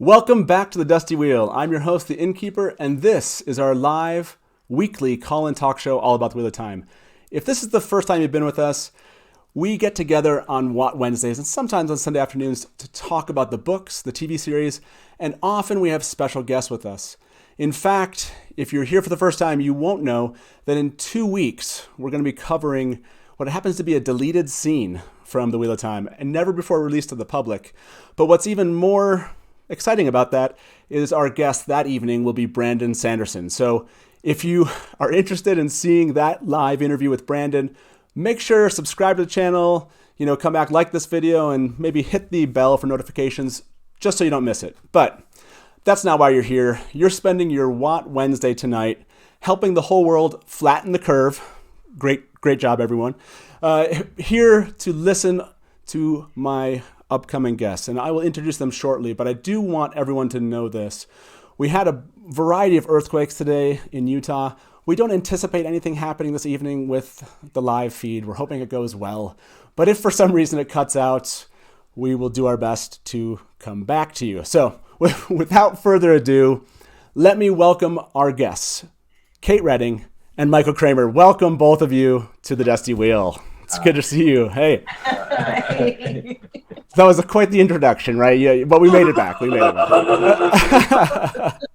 Welcome back to the Dusty Wheel. I'm your host, the Innkeeper, and this is our live weekly call-in talk show all about the Wheel of Time. If this is the first time you've been with us, we get together on Wednesdays and sometimes on Sunday afternoons to talk about the books, the TV series, and often we have special guests with us. In fact, if you're here for the first time, you won't know that in 2 weeks, we're going to be covering what happens to be a deleted scene from the Wheel of Time and never before released to the public. But what's even more exciting about that is our guest that evening will be Brandon Sanderson. So if you are interested in seeing that live interview with Brandon, make sure subscribe to the channel, come back, like this video, and maybe hit the bell for notifications just so you don't miss it. But that's not why you're here. You're spending your Watt Wednesday tonight helping the whole world flatten the curve. Great job, everyone. Here to listen to my upcoming guests, and I will introduce them shortly, but I do want everyone to know this. We had a variety of earthquakes today in Utah. We don't anticipate anything happening this evening with the live feed. We're hoping it goes well. But if for some reason it cuts out, we will do our best to come back to you. So without further ado, let me welcome our guests, Kate Redding and Michael Kramer. Welcome both of you to the Dusty Wheel. It's good to see you. Hey. That was quite the introduction, right? Yeah, but we made it back.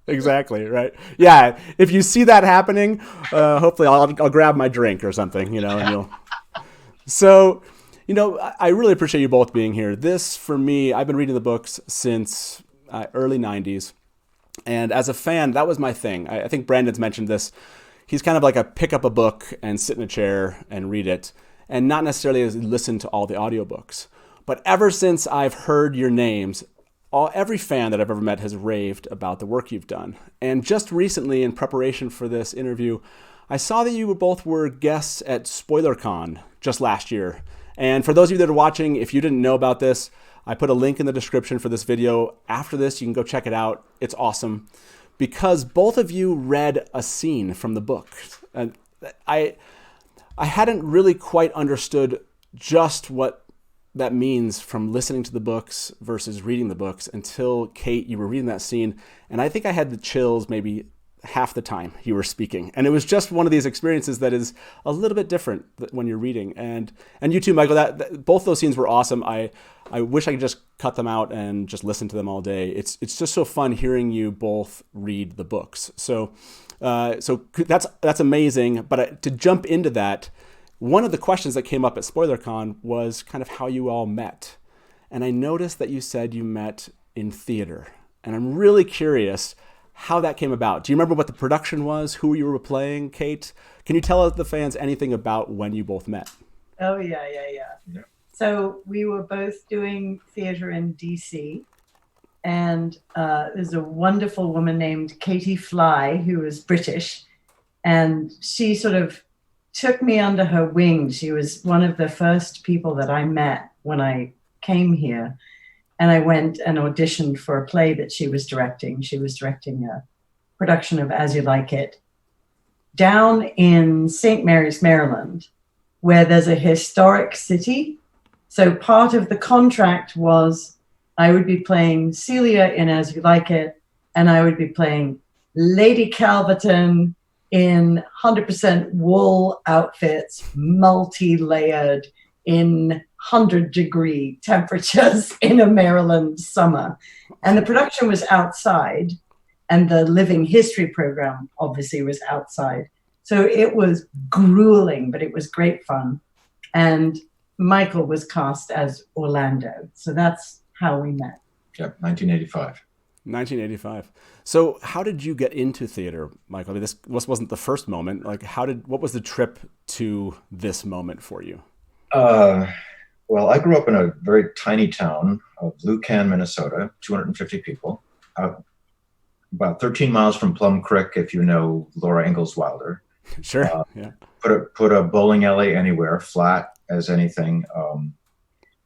Exactly, right? Yeah, if you see that happening, hopefully I'll grab my drink or something, and you'll. So, I really appreciate you both being here. This, for me, I've been reading the books since early 90s. And as a fan, that was my thing. I think Brandon's mentioned this. He's kind of like a pick up a book and sit in a chair and read it, and not necessarily listen to all the audiobooks. But ever since I've heard your names, every fan that I've ever met has raved about the work you've done. And just recently, in preparation for this interview, I saw that you both were guests at SpoilerCon just last year. And for those of you that are watching, if you didn't know about this, I put a link in the description for this video. After this, you can go check it out. It's awesome. Because both of you read a scene from the book. And I hadn't really quite understood just what that means from listening to the books versus reading the books until, Kate, you were reading that scene. And I think I had the chills maybe half the time you were speaking. And it was just one of these experiences that is a little bit different when you're reading. And you too, Michael, both those scenes were awesome. I wish I could just cut them out and just listen to them all day. It's just so fun hearing you both read the books. So that's amazing. But to jump into that, one of the questions that came up at SpoilerCon was kind of how you all met. And I noticed that you said you met in theater. And I'm really curious how that came about. Do you remember what the production was, who you were playing, Kate? Can you tell the fans anything about when you both met? Oh, yeah. So we were both doing theater in DC. And there's a wonderful woman named Katie Fly, who was British. And she sort of took me under her wing. She was one of the first people that I met when I came here. And I went and auditioned for a play that she was directing. She was directing a production of As You Like It down in St. Mary's, Maryland, where there's a historic city. So part of the contract was I would be playing Celia in As You Like It, and I would be playing Lady Calverton in 100% wool outfits, multi-layered in 100-degree temperatures in a Maryland summer. And the production was outside, and the living history program obviously was outside. So it was grueling, but it was great fun. And Michael was cast as Orlando. So that's how we met. Yeah, 1985. 1985. So how did you get into theater, Michael? I mean, this wasn't the first moment. Like, what was the trip to this moment for you? Well, I grew up in a very tiny town of Lucan, Minnesota, 250 people, about 13 miles from Plum Creek, if you know Laura Ingalls Wilder. Sure, yeah. Put a bowling alley anywhere, flat as anything.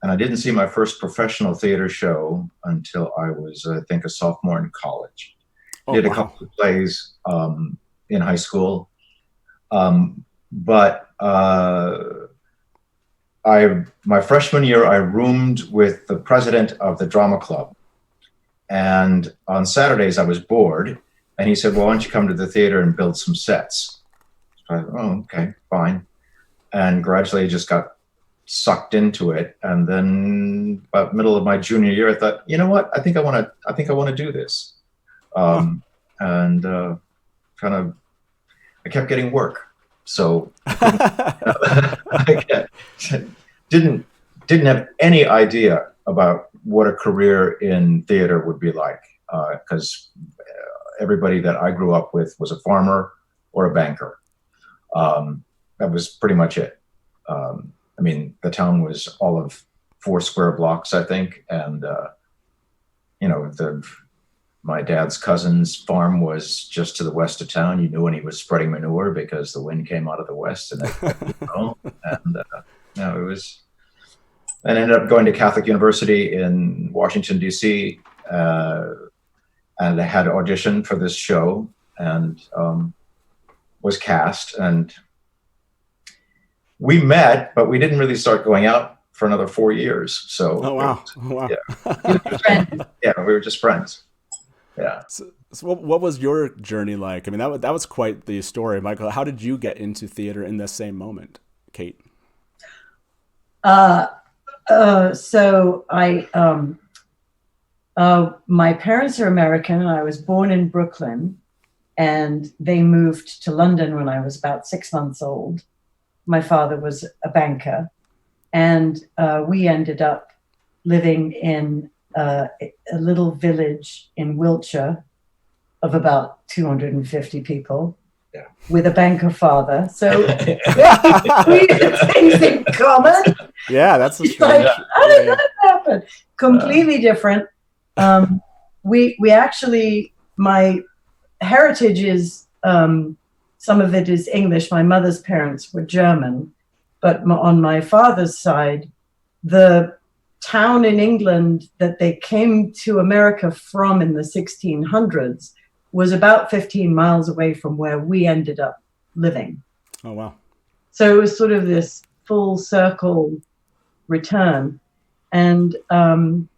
And I didn't see my first professional theater show until I was, I think, a sophomore in college. Did a couple of plays in high school. But my freshman year, I roomed with the president of the drama club. And on Saturdays, I was bored. And he said, well, why don't you come to the theater and build some sets? So I thought, oh, okay, fine. And gradually just got sucked into it. And then about middle of my junior year, I thought, you know what? I think I want to do this. And I kept getting work. So I didn't have any idea about what a career in theater would be like, because everybody that I grew up with was a farmer or a banker. That was pretty much it. I mean, the town was all of 4 square blocks, I think, and my dad's cousin's farm was just to the west of town. You knew when he was spreading manure because the wind came out of the west, and it was. And I ended up going to Catholic University in Washington, D.C., and I had auditioned for this show and was cast. And we met, but we didn't really start going out for another 4 years. So, oh wow, yeah, we were just friends. Yeah. So what was your journey like? I mean, that was quite the story, Michael. How did you get into theater in the same moment, Kate? So my parents are American. I was born in Brooklyn, and they moved to London when I was about 6 months old. My father was a banker, and we ended up living in a little village in Wiltshire of about 250 people. Yeah. With a banker father. So we had things in common. Yeah, that's a like, how did that happen? Completely different. We actually, my heritage is, some of it is English. My mother's parents were German, but on my father's side, the town in England that they came to America from in the 1600s was about 15 miles away from where we ended up living. Oh, wow. So it was sort of this full circle return. And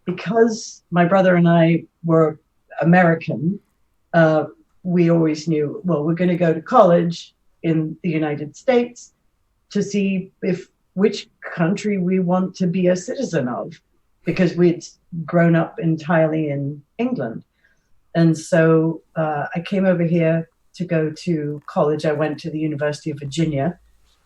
because my brother and I were American, we always knew, well, we're going to go to college in the United States to see which country we want to be a citizen of, because we'd grown up entirely in England. And so I came over here to go to college. I went to the University of Virginia,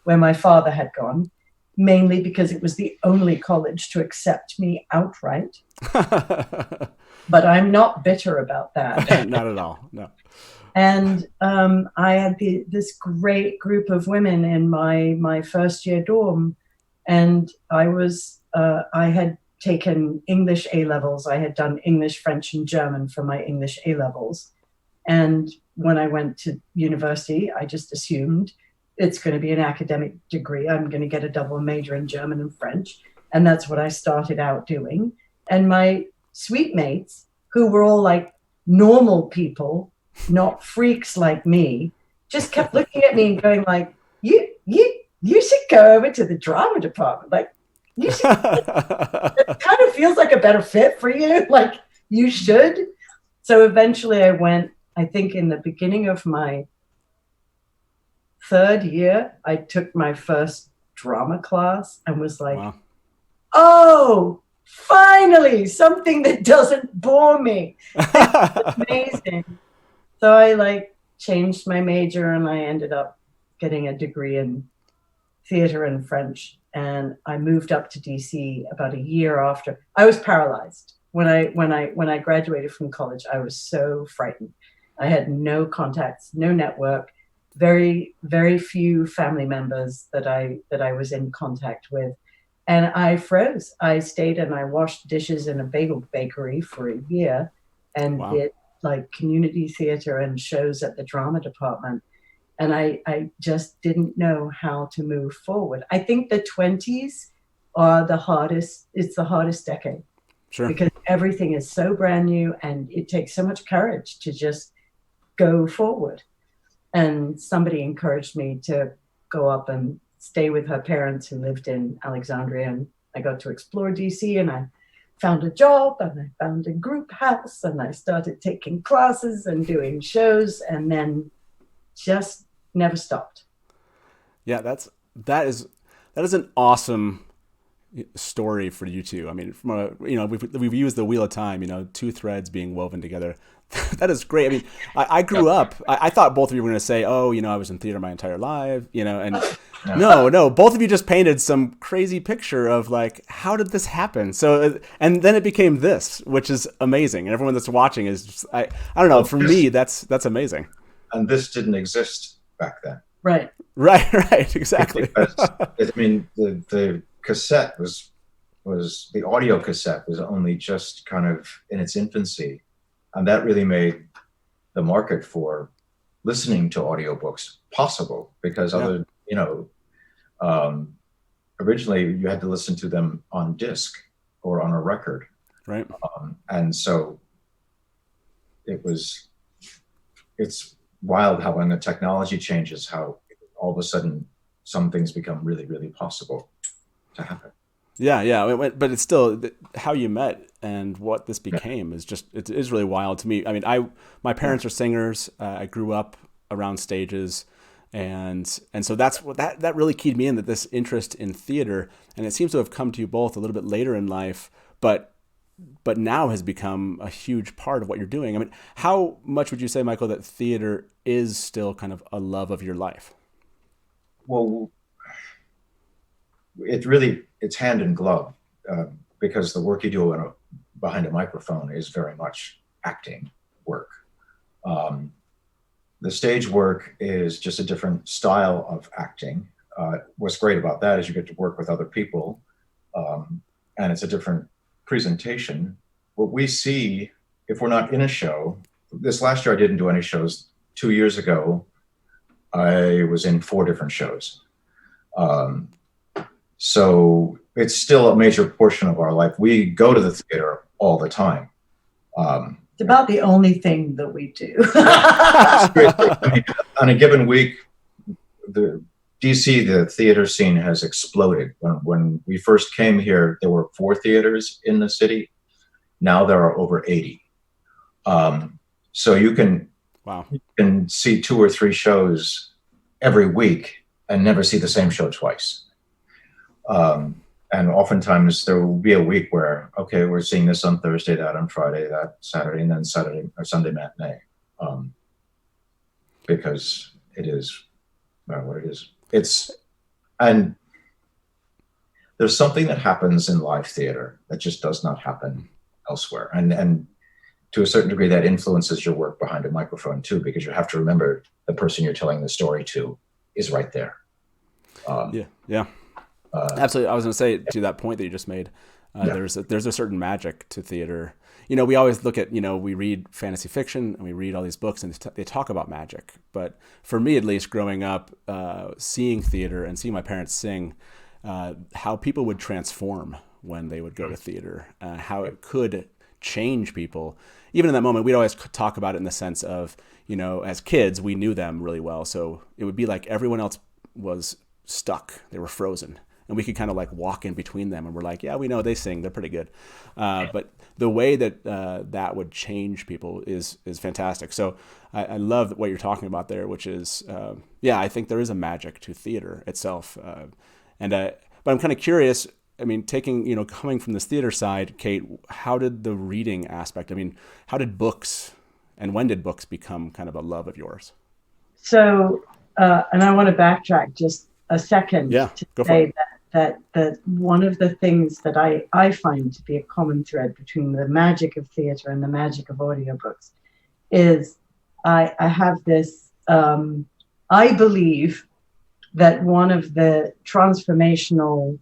where my father had gone, mainly because it was the only college to accept me outright. But I'm not bitter about that. Not at all, no. And I had this great group of women in my first year dorm, and I had taken English A-levels. I had done English, French, and German for my English A-levels. And when I went to university, I just assumed it's going to be an academic degree. I'm going to get a double major in German and French. And that's what I started out doing. And my suite mates, who were all like normal people, not freaks like me, just kept looking at me and going like, you should go over to the drama department. Like, you should, it kind of feels like a better fit for you. Like, you should. So eventually I went, I think in the beginning of my 3rd year, I took my first drama class and was like, wow. Oh, finally, something that doesn't bore me. It's amazing. So I changed my major, and I ended up getting a degree in theater and French. And I moved up to DC about a year after. I was paralyzed when I graduated from college. I was so frightened. I had no contacts, no network, very, very few family members that I was in contact with. And I froze. I stayed and I washed dishes in a bagel bakery for a year and did community theater and shows at the drama department. And I just didn't know how to move forward. I think the 20s are the hardest. It's the hardest decade. Sure. Because everything is so brand new and it takes so much courage to just go forward. And somebody encouraged me to go up and stay with her parents who lived in Alexandria. And I got to explore DC, and I found a job, and I found a group house, and I started taking classes and doing shows, and then just never stopped. Yeah, that is an awesome story for you two. I mean, from a, we've used the wheel of time, two threads being woven together. That is great. I mean, I grew up, I thought both of you were going to say, oh, I was in theater my entire life, and no, both of you just painted some crazy picture of like, how did this happen? So, and then it became this, which is amazing. And everyone that's watching is just, I don't know, for me, that's amazing. And this didn't exist back then. Right. Right. Exactly. Because, I mean, the cassette was the audio cassette was only just kind of in its infancy. And that really made the market for listening to audiobooks possible, because originally you had to listen to them on disc or on a record. Right. And so it's wild how when the technology changes, how all of a sudden some things become really, really possible to happen. Yeah. But it's still how you met and what this became is just, it is really wild to me. I mean, my parents are singers. I grew up around stages, and so that's what that really keyed me in, that this interest in theater, and it seems to have come to you both a little bit later in life, but now has become a huge part of what you're doing. I mean, how much would you say, Michael, that theater is still kind of a love of your life? Well, it's hand in glove, because the work you do behind a microphone is very much acting work. The stage work is just a different style of acting. What's great about that is you get to work with other people, and it's a different presentation. What we see, if we're not in a show, this last year I didn't do any shows. 2 years ago, I was in 4 different shows. So it's still a major portion of our life. We go to the theater all the time. It's about the only thing that we do. I mean, on a given week, the theater scene has exploded. When we first came here, there were 4 theaters in the city. Now there are over 80. So you can see 2 or 3 shows every week and never see the same show twice. And oftentimes there will be a week where, okay, we're seeing this on Thursday, that on Friday, that Saturday, and then Saturday or Sunday matinee. Because it is what it is. And there's something that happens in live theater that just does not happen elsewhere. And to a certain degree, that influences your work behind a microphone too, because you have to remember the person you're telling the story to is right there. Yeah. Absolutely. I was going to say, to that point that you just made, there's a certain magic to theater. We always look at, we read fantasy fiction and we read all these books and they talk about magic. But for me, at least, growing up, seeing theater and seeing my parents sing, how people would transform when they would go to theater, how it could change people. Even in that moment, we'd always talk about it in the sense of, as kids, we knew them really well. So it would be like everyone else was stuck. They were frozen. And we could kind of like walk in between them, and we're like, yeah, we know they sing, they're pretty good. But the way that that would change people is fantastic. So I love what you're talking about there, which is, I think there is a magic to theater itself. But I'm kind of curious. I mean, coming from this theater side, Kate, how did the reading aspect? I mean, how did books, and when did books become kind of a love of yours? So, and I want to backtrack just a second to say that one of the things that I find to be a common thread between the magic of theater and the magic of audiobooks is I have this, I believe that one of the transformational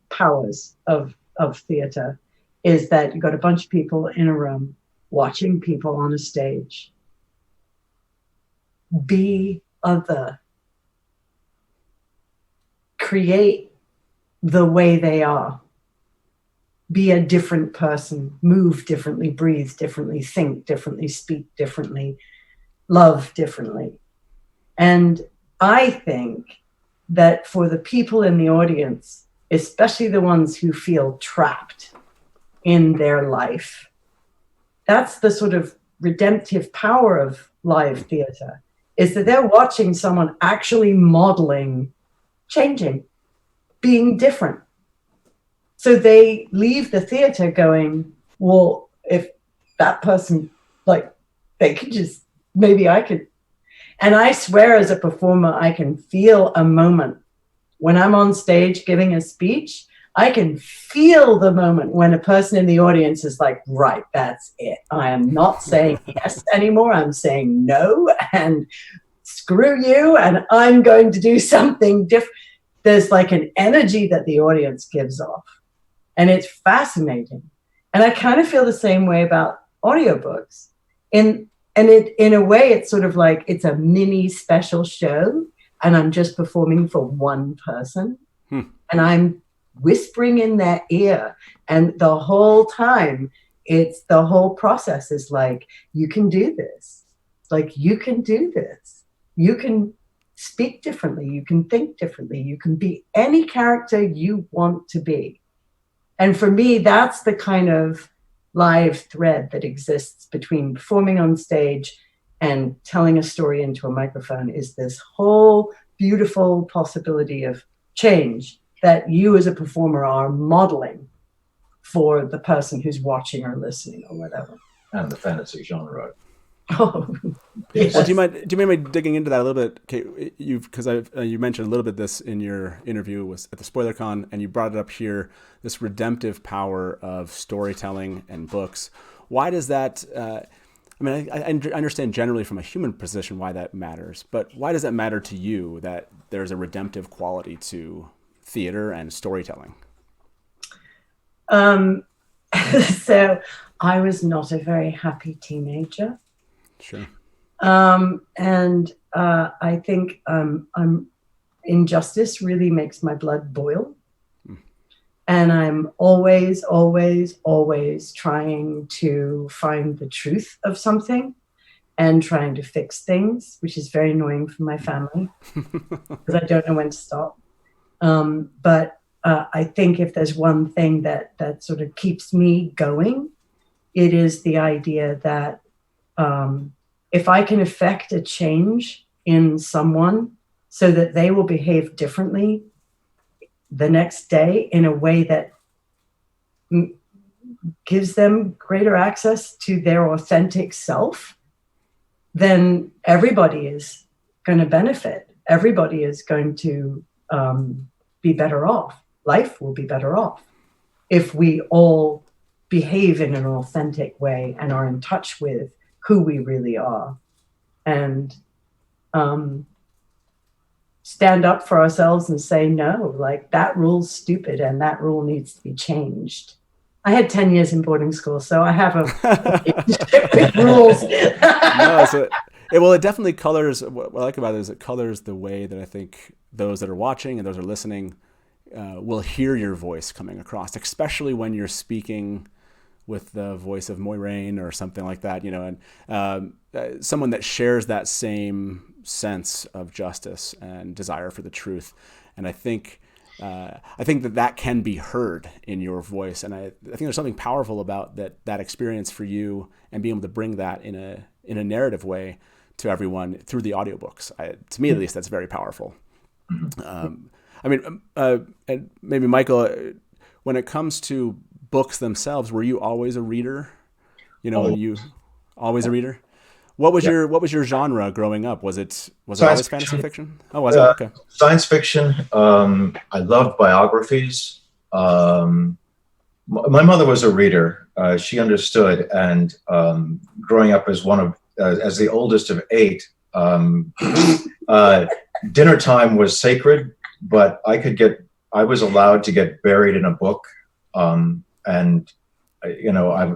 powers of theater is that you've got a bunch of people in a room watching people on a stage be other, create the way they are, be a different person, move differently, breathe differently, think differently, speak differently, love differently. And I think that for the people in the audience, especially the ones who feel trapped in their life. That's the sort of redemptive power of live theater, is that they're watching someone actually modeling, changing, being different. So they leave the theater going, well, if that person, like, they could just, maybe I could. And I swear as a performer, I can feel a moment when I'm on stage giving a speech. I can feel the moment when a person in the audience is like, right, that's it. I am not saying yes anymore. I'm saying no, and screw you, and I'm going to do something different. There's like an energy that the audience gives off, and it's fascinating. And I kind of feel the same way about audiobooks. In a way, it's sort of like it's a mini special show, and I'm just performing for one person, and I'm whispering in their ear, and the whole time it's the whole process is like, you can do this, like, you can do this, you can speak differently, you can think differently, you can be any character you want to be. And for me, that's the kind of live thread that exists between performing on stage and telling a story into a microphone, is this whole beautiful possibility of change that you as a performer are modeling for the person who's watching or listening or whatever. And the fantasy genre. Oh, yes. Well, do you mind me digging into that a little bit, Kate? Because you mentioned a little bit this in your interview at the SpoilerCon, and you brought it up here, this redemptive power of storytelling and books. Why does that? I understand generally from a human position why that matters, but why does that matter to you that there's a redemptive quality to theater and storytelling? So I was not a very happy teenager. Sure. And I think injustice really makes my blood boil. And I'm always, always, always trying to find the truth of something and trying to fix things, which is very annoying for my family because I don't know when to stop. But I think if there's one thing that sort of keeps me going, it is the idea that if I can effect a change in someone so that they will behave differently the next day in a way that gives them greater access to their authentic self, then everybody is going to benefit. Everybody is going to be better off. Life will be better off if we all behave in an authentic way and are in touch with who we really are, and stand up for ourselves and say, no, like, that rule's stupid and that rule needs to be changed. I had 10 years in boarding school, so I have with rules. No, it definitely colors, what I like about it is it colors the way that I think those that are watching and those that are listening will hear your voice coming across, especially when you're speaking with the voice of Moiraine or something like that, and someone that shares that same sense of justice and desire for the truth. And I think that can be heard in your voice. And I think there's something powerful about that experience for you and being able to bring that in a narrative way to everyone through the audiobooks. To me, at least, that's very powerful. And maybe Michael, when it comes to books themselves, were you always a reader? You always a reader? What was your genre growing up? Was it always fantasy fiction? Oh, was it? Okay. Science fiction. I loved biographies. My mother was a reader. She understood, and growing up as as the oldest of 8, dinner time was sacred. But I was allowed to get buried in a book, and I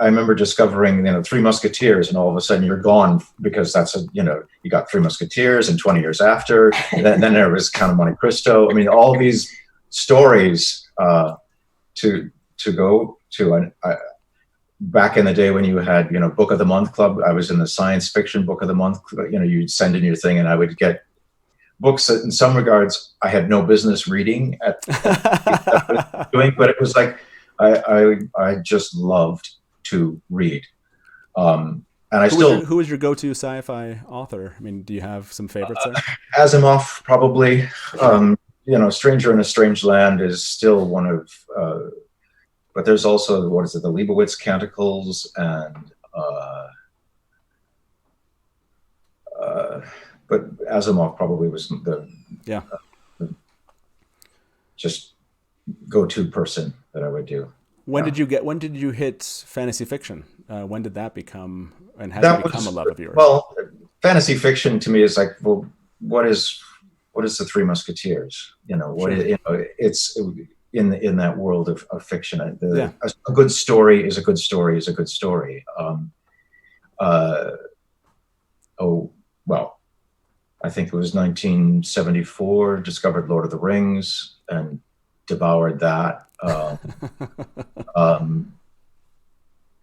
remember discovering, Three Musketeers, and all of a sudden you're gone because you got Three Musketeers, and 20 years after, and then there was Count of Monte Cristo. I mean, all these stories to go to. And back in the day when you had, Book of the Month Club, I was in the science fiction Book of the Month. You'd send in your thing, and I would get books that, in some regards, I had no business reading doing, but it was like, I just loved to read. And who was your go-to sci-fi author? I mean, do you have some favorites there? Asimov, probably. Stranger in a Strange Land is still one of, but there's also, what is it, the Leibowitz Canticles, and but Asimov probably was the just go-to person that I would do. When did you hit fantasy fiction? When did that become, and has it become a love of yours? Well, fantasy fiction to me is like, well, what is the Three Musketeers? It's in that world of fiction. A good story is a good story is a good story. I think it was 1974, discovered Lord of the Rings and devoured that.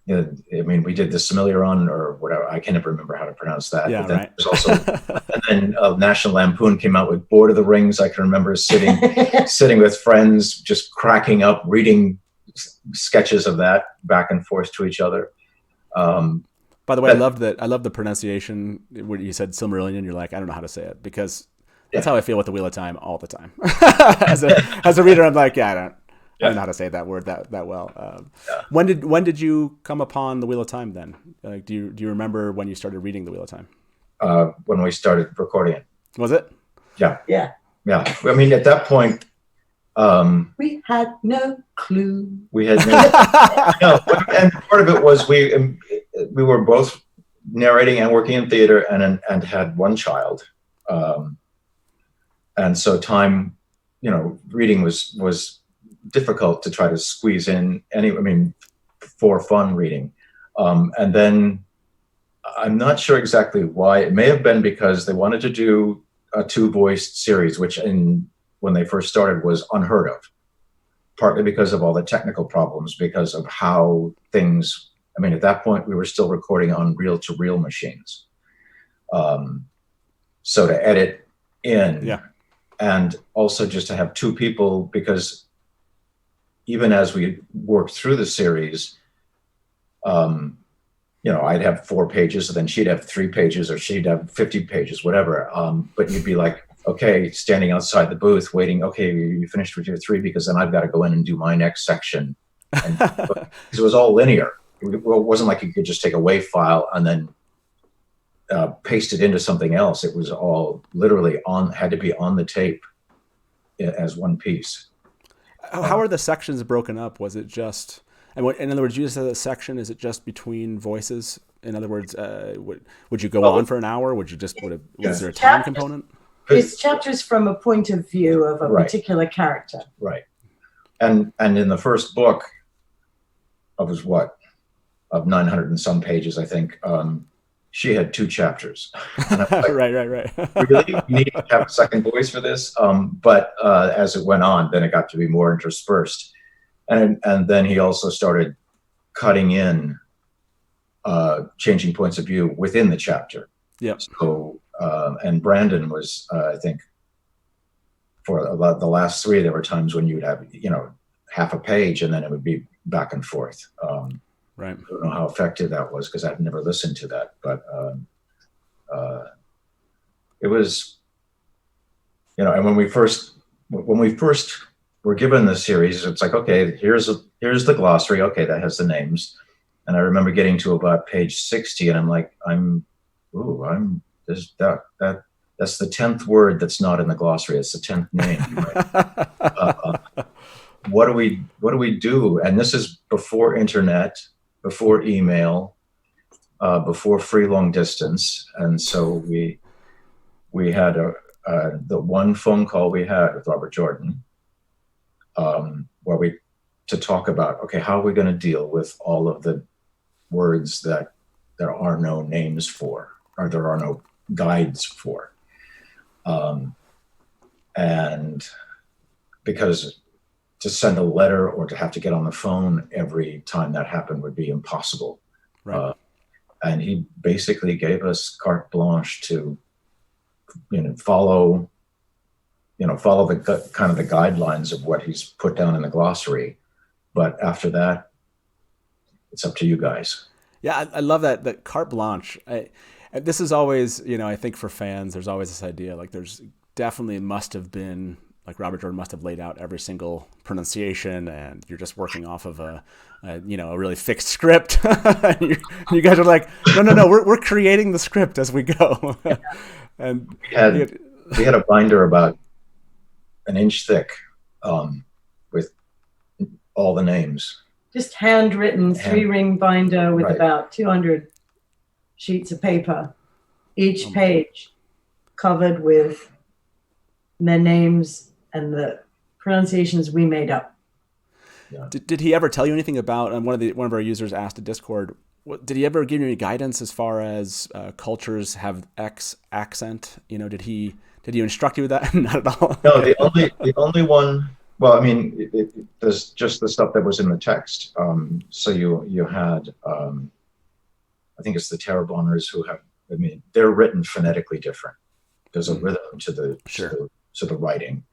We did the Similarion or whatever. I can never remember how to pronounce that. Yeah, but then right. There's also, and then National Lampoon came out with Lord of the Rings. I can remember sitting with friends, just cracking up, reading sketches of that back and forth to each other. By the way, I loved the pronunciation where you said Silmarillion. You're like, I don't know how to say it, because that's how I feel with the Wheel of Time all the time. as a reader, I'm like, I don't know how to say that word that well. When did you come upon the Wheel of Time then? Like, do you remember when you started reading the Wheel of Time? When we started recording it. Was it? Yeah. Yeah. Yeah. I mean, at that point, we had no clue. We had no, and part of it was we were both narrating and working in theater and had one child, and so time, reading was difficult to try to squeeze in for fun reading, and then I'm not sure exactly why. It may have been because they wanted to do a 2-voiced series, which when they first started was unheard of, partly because of all the technical problems, because of how things, at that point we were still recording on reel-to-reel machines. So to edit in, and also just to have 2 people, because even as we worked through the series, I'd have 4 pages, and then she'd have 3 pages, or she'd have 50 pages, whatever. But you'd be like, okay, standing outside the booth waiting, okay, you finished with your 3, because then I've got to go in and do my next section. Because it was all linear. It wasn't like you could just take a WAV file and then paste it into something else. It was all literally had to be on the tape as one piece. How are the sections broken up? Was it just, in other words, you just said a section, is it just between voices? In other words, would you go on for an hour? Was there a time component? It's chapters from a point of view of a particular character. Right. And in the first book, of 900 and some pages, I think, she had 2 chapters. And I'm like, right. Really? You need to have a second voice for this? But as it went on, then it got to be more interspersed. And then he also started cutting in, changing points of view within the chapter. Yep. So, and Brandon was, I think, for the last 3, there were times when you'd have, half a page, and then it would be back and forth. Right. I don't know how effective that was, because I've never listened to that, but it was, and when we first were given the series, it's like, okay, here's the glossary. Okay, that has the names. And I remember getting to about page 60, and I'm like, that's the 10th word that's not in the glossary. It's the 10th name. Right? What do we do? And this is before internet, before email, before free long distance. And so we had the one phone call we had with Robert Jordan, where to talk about, okay, how are we going to deal with all of the words that there are no names for, or there are no guides for. And because to send a letter or to have to get on the phone every time that happened would be impossible. Right. And he basically gave us carte blanche to, follow the kind of the guidelines of what he's put down in the glossary, But after that, it's up to you guys. Yeah, I love that carte blanche. This is always, I think for fans, there's always this idea, like there's definitely must have been, like Robert Jordan must have laid out every single pronunciation, and you're just working off of a really fixed script. You guys are like, no, we're creating the script as we go. And we had a binder about an inch thick with all the names. Just handwritten 3-ring binder with about 200 sheets of paper, each page covered with the names and the pronunciations we made up. Yeah. Did he ever tell you anything about? And one of our users asked at Discord, did he ever give you any guidance as far as cultures have X accent? Did he instruct you with that? Not at all. No, the only one. Well, I mean, there's just the stuff that was in the text. So you had, I think it's the Terreboners who have. I mean, they're written phonetically different. There's a rhythm to the writing.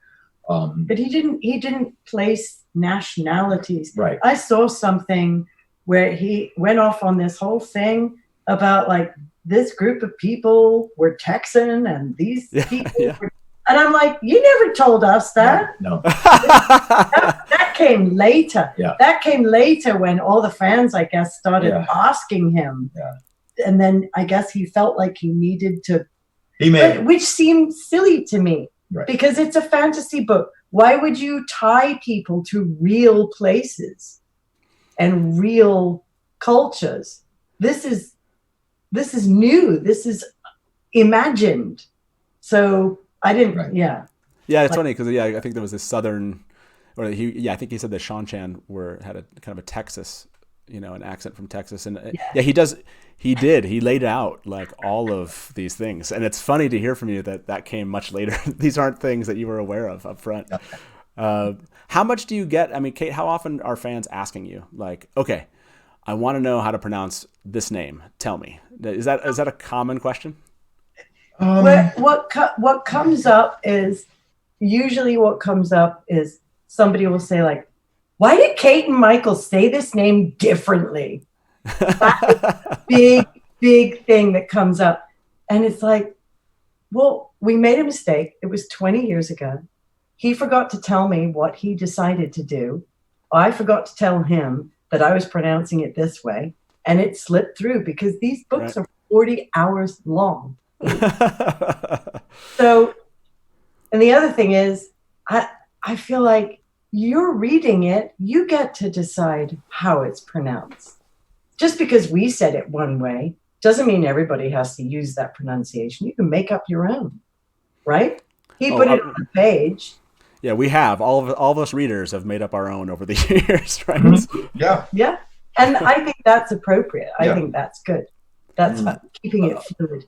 But he didn't place nationalities. Right. I saw something where he went off on this whole thing about like this group of people were Texan and these people were, and I'm like, you never told us that. No. that came later. Yeah. That came later when all the fans, I guess, started asking him. Yeah. And then I guess he felt like he needed to, but, which seemed silly to me. Right. Because it's a fantasy book. Why would you tie people to real places and real cultures? This is new. This is imagined. So I didn't. Yeah. Yeah, it's funny because I think there was this southern, I think he said that Shanchan had a kind of a Texas, an accent from Texas, and he laid out like all of these things, and it's funny to hear from you that came much later. These aren't things that you were aware of up front. How much do you get? I mean, Kate, how often are fans asking you like, okay, I want to know how to pronounce this name, tell me? Is that a common question? What comes up is usually somebody will say like, why did Kate and Michael say this name differently? That's a big thing that comes up. And it's like, well, we made a mistake. It was 20 years ago. He forgot to tell me what he decided to do. I forgot to tell him that I was pronouncing it this way. And it slipped through because these books are 40 hours long. So, and the other thing is, I feel like you're reading it, you get to decide how it's pronounced. Just because we said it one way doesn't mean everybody has to use that pronunciation. You can make up your own, right? He put it on the page. Yeah, we have. All of us readers have made up our own over the years, right? Mm-hmm. Yeah. Yeah. And I think that's appropriate. I think that's good. That's keeping it fluid.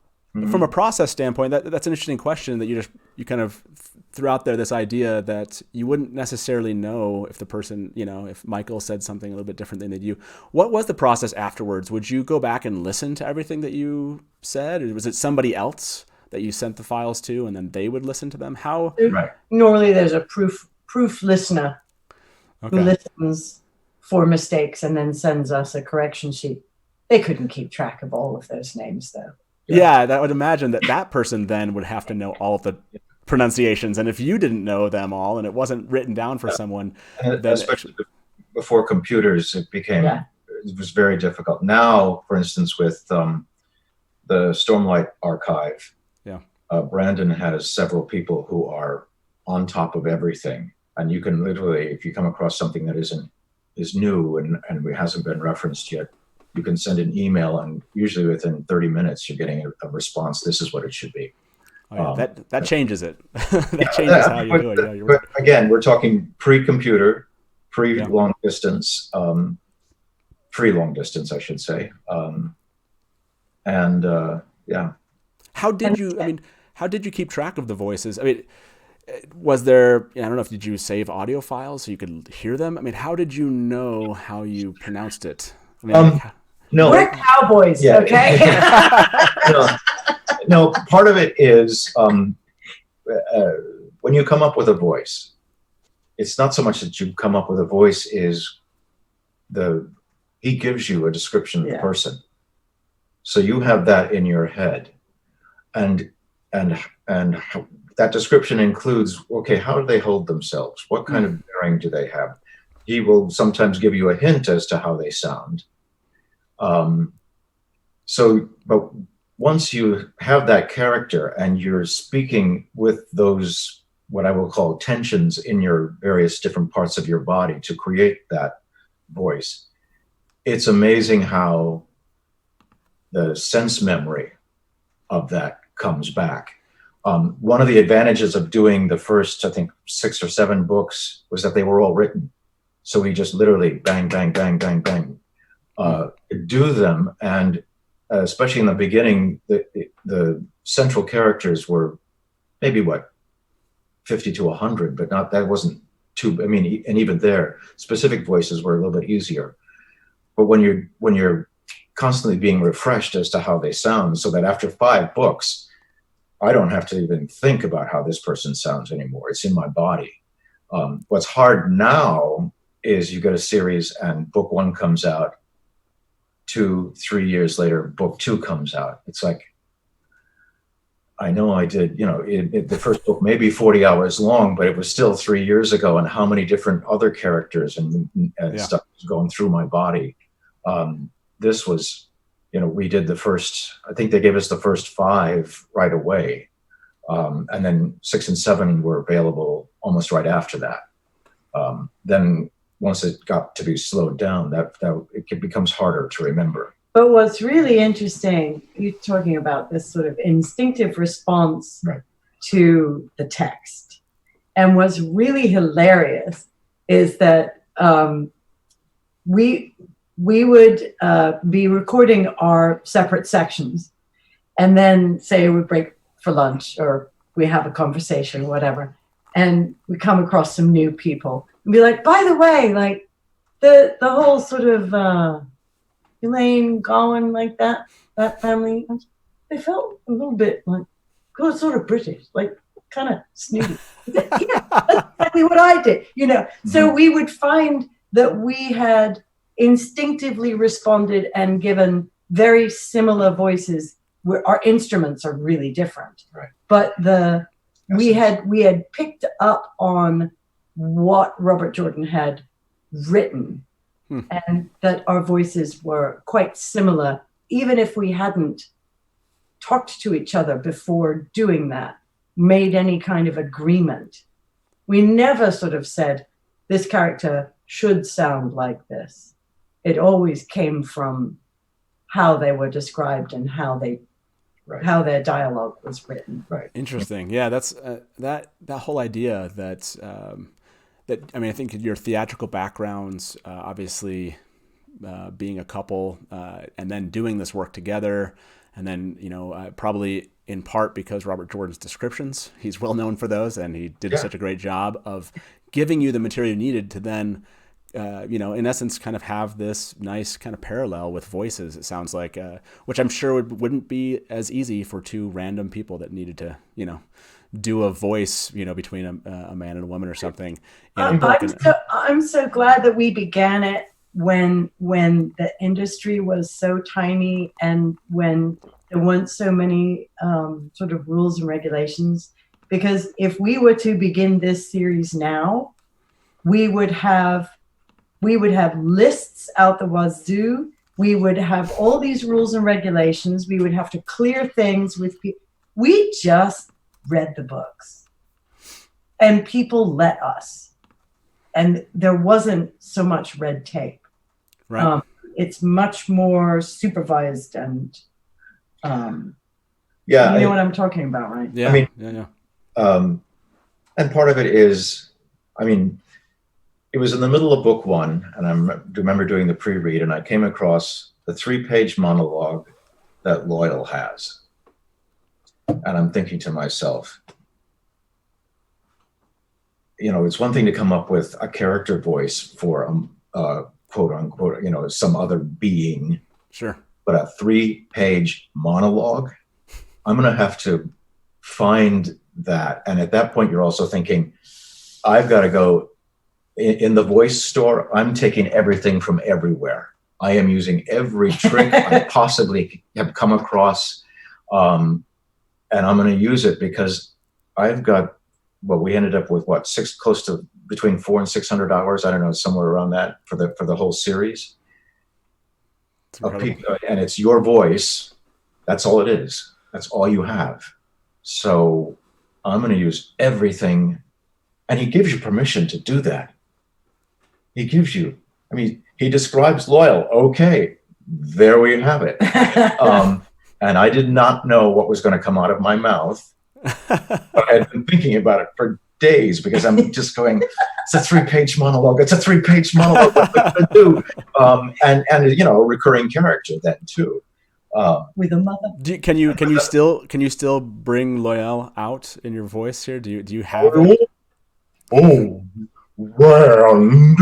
From a process standpoint, that's an interesting question that you kind of threw out there, this idea that you wouldn't necessarily know if the person, if Michael said something a little bit different than they do. What was the process afterwards? Would you go back and listen to everything that you said? Or was it somebody else that you sent the files to and then they would listen to them? How? Right. Normally there's a proof listener who listens for mistakes and then sends us a correction sheet. They couldn't keep track of all of those names though. Yeah, I would imagine that person then would have to know all of the pronunciations. And if you didn't know them all and it wasn't written down for someone. And especially before computers, it was very difficult. Now, for instance, with the Stormlight Archive, Brandon has several people who are on top of everything. And you can literally, if you come across something that is new and hasn't been referenced yet, you can send an email, and usually within 30 minutes, you're getting a response. This is what it should be. That changes it. That changes how you do it. But again, we're talking pre-computer, pre-long distance, pre-long distance, I should say. How did you keep track of the voices? I mean, was there, I don't know, did you save audio files so you could hear them? I mean, how did you know how you pronounced it? I mean, no, we're cowboys, okay? No, part of it is when you come up with a voice, it's not so much that you come up with a voice, is he gives you a description of the Yeah. person. So you have that in your head. And that description includes, okay, how do they hold themselves? What kind of bearing do they have? He will sometimes give you a hint as to how they sound. But once you have that character and you're speaking with those, what I will call tensions in your various different parts of your body to create that voice, it's amazing how the sense memory of that comes back. One of the advantages of doing the first, I think, 6 or 7 books was that they were all written. So we just literally bang, bang, bang, bang, bang, do them. And especially in the beginning, the central characters were maybe 50 to 100, but that wasn't too, I mean, and even there, specific voices were a little bit easier. But when you're constantly being refreshed as to how they sound, so that after 5 books, I don't have to even think about how this person sounds anymore. It's in my body. What's hard now is you get a series and book 1 comes out, 2, 3 years later, book 2 comes out. It's like, I know I did, the first book may be 40 hours long, but it was still 3 years ago, and how many different other characters and stuff was going through my body. This was, we did the first, I think they gave us the first 5 right away. And then 6 and 7 were available almost right after that. Then once it got to be slowed down, that it becomes harder to remember. But what's really interesting, you're talking about this sort of instinctive response to the text. And what's really hilarious is that we would be recording our separate sections, and then say we break for lunch or we have a conversation or whatever, and we come across some new people and be like, by the way, like the whole sort of Elaine Gowan, like that family, they felt a little bit like sort of British, like kind of snooty. Yeah, that's exactly what I did, So we would find that we had instinctively responded and given very similar voices, where our instruments are really different. Right. But we had picked up on what Robert Jordan had written, and that our voices were quite similar, even if we hadn't talked to each other before doing that, made any kind of agreement. We never sort of said, this character should sound like this. It always came from how they were described and how their dialogue was written. Right. Interesting. Yeah, that's that whole idea that I mean, I think your theatrical backgrounds, obviously being a couple, and then doing this work together, and then probably in part because Robert Jordan's descriptions, he's well known for those, and he did such a great job of giving you the material you needed to then in essence, kind of have this nice kind of parallel with voices, it sounds like, which I'm sure wouldn't be as easy for 2 random people that needed to, do a voice, between a man and a woman or something. I'm so glad that we began it when the industry was so tiny and when there weren't so many sort of rules and regulations, because if we were to begin this series now, we would have lists out the wazoo. We would have all these rules and regulations. We would have to clear things with people. We just read the books, and people let us. And there wasn't so much red tape. Right. It's much more supervised and you know what I'm talking about, right? Yeah. I mean, yeah. And part of it is, I mean, it was in the middle of book 1, and I remember doing the pre-read, and I came across the 3-page monologue that Loyal has. And I'm thinking to myself, it's one thing to come up with a character voice for quote unquote, some other being. Sure. But a 3-page monologue, I'm going to have to find that. And at that point, you're also thinking, I've got to go in the voice store, I'm taking everything from everywhere. I am using every trick I possibly have come across. And I'm going to use it because I've got, well, we ended up with what, close to between 400 and 600 hours. I don't know, somewhere around that for the whole series. Of people, and it's your voice. That's all it is. That's all you have. So I'm going to use everything. And he gives you permission to do that. He gives you, I mean, he describes Loyal. Okay, there we have it. And I did not know what was going to come out of my mouth. But I had been thinking about it for days because I'm just going, it's a 3-page monologue. It's a 3-page monologue. What am I going to do? And you know, a recurring character then too. With a mother. Can you still bring Loyal out in your voice here? Do you have it? Oh, Rand,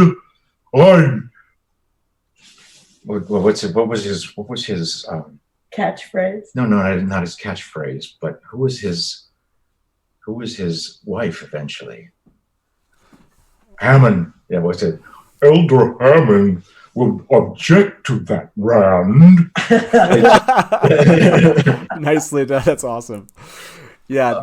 what was his catchphrase? No, not his catchphrase, but who was his wife eventually? Hammond. Yeah, what's it? Elder Hammond would object to that, Rand. Nicely done. That's awesome. Yeah,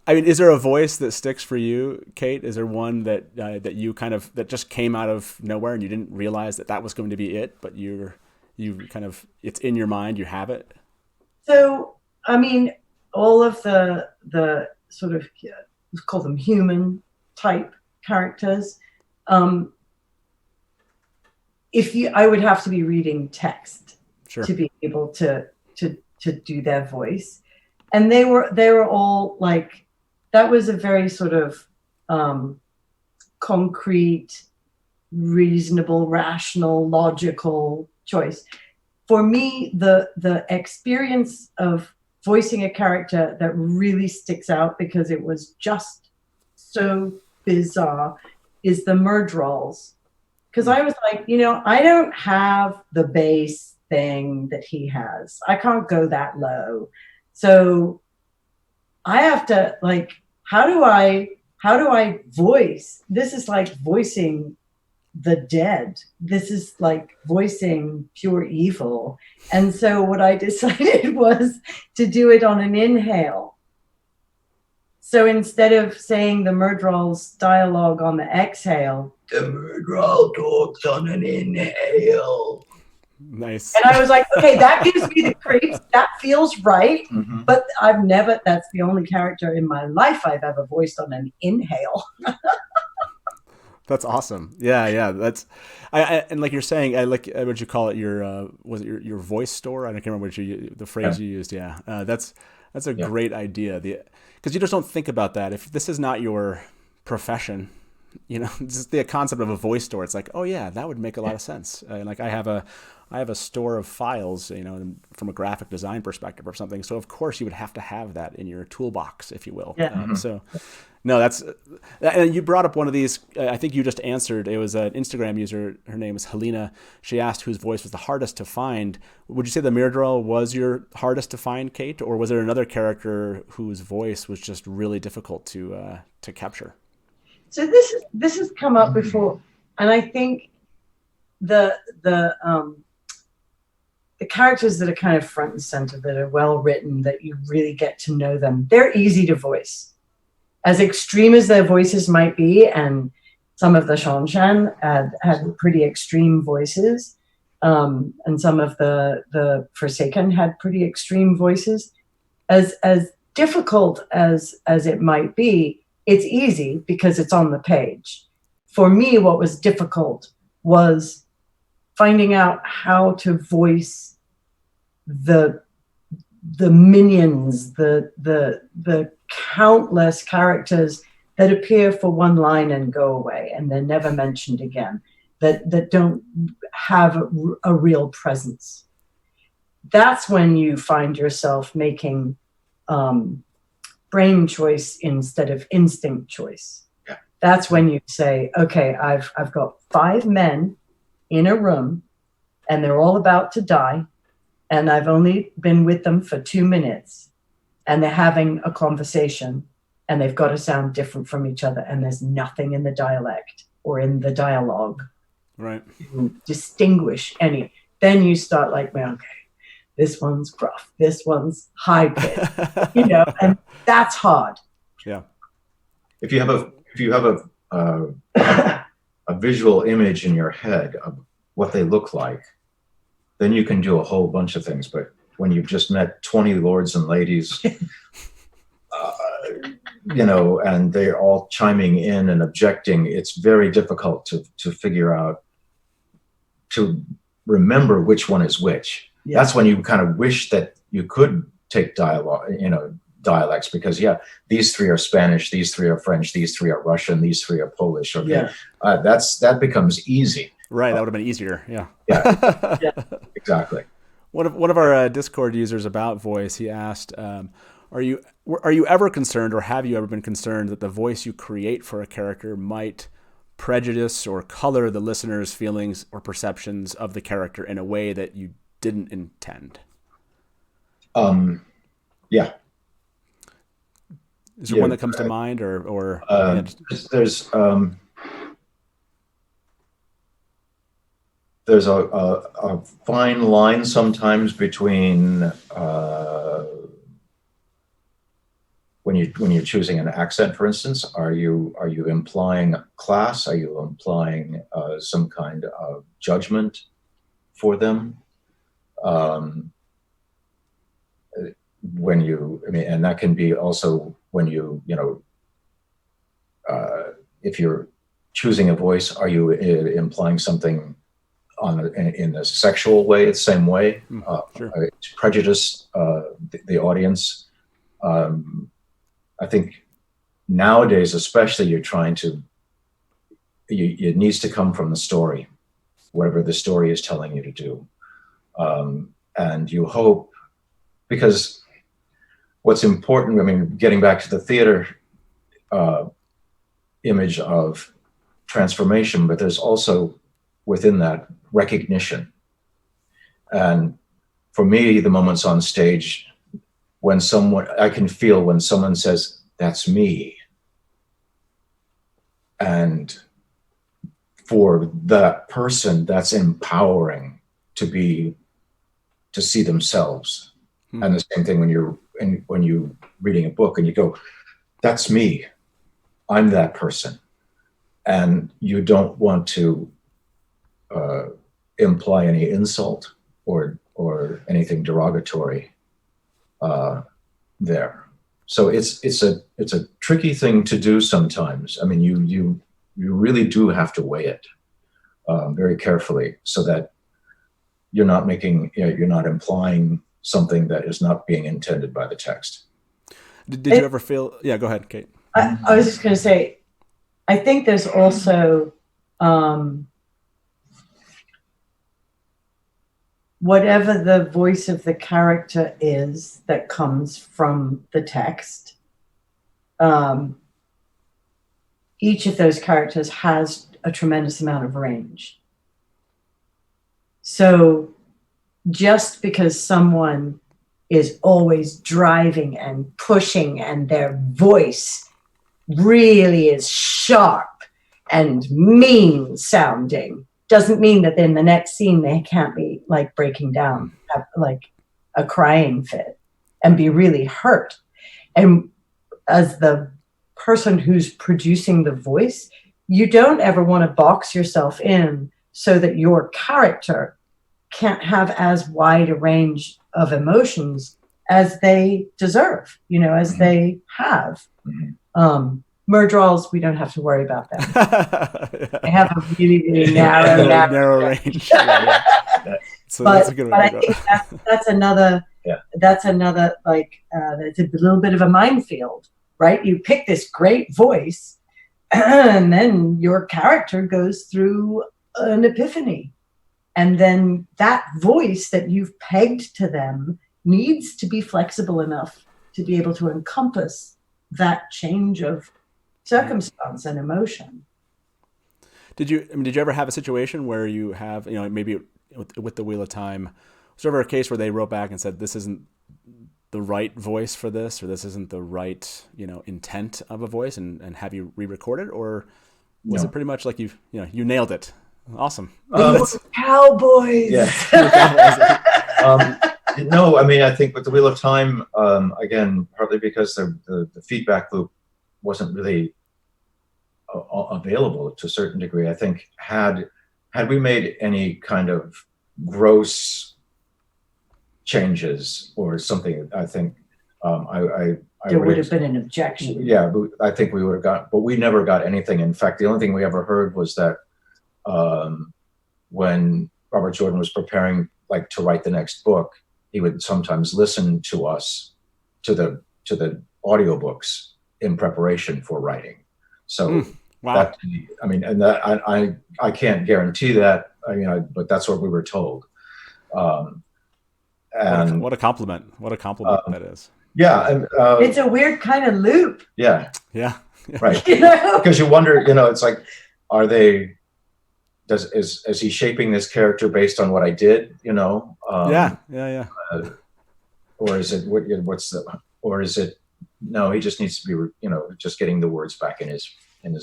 I mean, is there a voice that sticks for you, Kate? Is there one that you kind of, that just came out of nowhere and you didn't realize that was going to be it, but you kind of, it's in your mind, you have it? So, I mean, all of the sort of, let's call them human type characters. I would have to be reading text to be able to do their voice. And they were all like, that was a very sort of concrete, reasonable, rational, logical choice. For me, the experience of voicing a character that really sticks out because it was just so bizarre is the Murdrolls. Because I was like, you know, I don't have the bass thing that he has. I can't go that low. So I have to, like, how do I voice? This is like voicing the dead. This is like voicing pure evil. And so what I decided was to do it on an inhale. So instead of saying the Murdrolls dialogue on the exhale, the Murdroll talks on an inhale. Nice. And I was like, okay, that gives me the creeps. That feels right. Mm-hmm. But that's the only character in my life I've ever voiced on an inhale. That's awesome. Yeah. That's, and like you're saying, I like, what you call it? Was it your voice store? I can't remember the phrase you used. Yeah. That's a great idea. Because you just don't think about that. If this is not your profession, you know, just the concept of a voice store, it's like, oh yeah, that would make a lot of sense. Like I have a store of files, you know, from a graphic design perspective or something. So of course you would have to have that in your toolbox, if you will. Yeah. So no, and you brought up one of these, I think you just answered. It was an Instagram user. Her name is Helena. She asked whose voice was the hardest to find. Would you say the Myrddraal was your hardest to find, Kate? Or was there another character whose voice was just really difficult to capture? So this has come up before. And I think the characters that are kind of front and center, that are well written, that you really get to know them, they're easy to voice. As extreme as their voices might be, and some of the Shanshan had pretty extreme voices, and some of the Forsaken had pretty extreme voices. As difficult as it might be, it's easy because it's on the page. For me, what was difficult was finding out how to voice the minions, the countless characters that appear for one line and go away and they're never mentioned again, that don't have a real presence. That's when you find yourself making brain choice instead of instinct choice. Yeah. That's when you say, okay, I've got 5 men in a room and they're all about to die, and I've only been with them for 2 minutes, and they're having a conversation. and they've got to sound different from each other, and there's nothing in the dialect or in the dialogue to distinguish any. Then you start like, well, okay, this one's gruff, this one's high pitched, and that's hard. Yeah. If you have a visual image in your head of what they look like, then you can do a whole bunch of things. But when you've just met 20 lords and ladies, and they're all chiming in and objecting, it's very difficult to figure out, to remember which one is which. Yeah. That's when you kind of wish that you could take dialects, because these three are Spanish, these three are French, these three are Russian, these three are Polish. Okay, that becomes easy. Right, that would have been easier. Yeah. Yeah. Exactly. One of our Discord users about voice, he asked, are you ever concerned, or have you ever been concerned, that the voice you create for a character might prejudice or color the listener's feelings or perceptions of the character in a way that you didn't intend? Yeah. Is there one that comes to mind, or there's a fine line sometimes between when you're choosing an accent, for instance. Are you implying class? Are you implying some kind of judgment for them? And that can be also when if you're choosing a voice, are you implying something in a sexual way, the same way, sure. To prejudice the audience? I think nowadays, especially, you're trying to, it needs to come from the story, whatever the story is telling you to do. And you hope, because what's important, getting back to the theater image of transformation, but there's also within that recognition. And for me, the moments on stage, I can feel when someone says, "That's me." And for that person, that's empowering to see themselves. And the same thing when you're reading a book and you go, "That's me. I'm that person." And you don't want to imply any insult or anything derogatory there. So it's a tricky thing to do sometimes. You really do have to weigh it very carefully, so that you're not implying something that is not being intended by the text. Did you ever feel? Yeah, go ahead, Kate. I was just going to say, I think there's also whatever the voice of the character is that comes from the text, each of those characters has a tremendous amount of range. So just because someone is always driving and pushing and their voice really is sharp and mean sounding, doesn't mean that in the next scene they can't be like breaking down, have like a crying fit and be really hurt. And as the person who's producing the voice, you don't ever want to box yourself in so that your character can't have as wide a range of emotions as they deserve, as they have. Murdrals, we don't have to worry about that. They have a really, really narrow range. So that's a good way to go. I think that's another, that's a little bit of a minefield, right? You pick this great voice and then your character goes through an epiphany. And then that voice that you've pegged to them needs to be flexible enough to be able to encompass that change of circumstance and emotion. Did you ever have a situation where you have, maybe with the Wheel of Time, was there ever a case where they wrote back and said, this isn't the right voice for this, or this isn't the right, intent of a voice, and have you re-recorded, or was it pretty much like you nailed it? Awesome. Cowboys. Yeah. No, I mean, I think with the Wheel of Time, again, partly because the feedback loop wasn't really available to a certain degree. I think had we made any kind of gross changes or something, I think there would have been an objection. Yeah, I think we would have got, but we never got anything. In fact, the only thing we ever heard was that when Robert Jordan was preparing, like, to write the next book, he would sometimes listen to us, to the audiobooks in preparation for writing. So wow. that, I mean, and that I can't guarantee that. I mean, but that's what we were told. And what a compliment! What a compliment that is. Yeah, and it's a weird kind of loop. Yeah. Yeah. Right. Because you wonder, it's like, are they? Is he shaping this character based on what I did? Yeah. Or is it or is it? No, he just needs to be, just getting the words back in his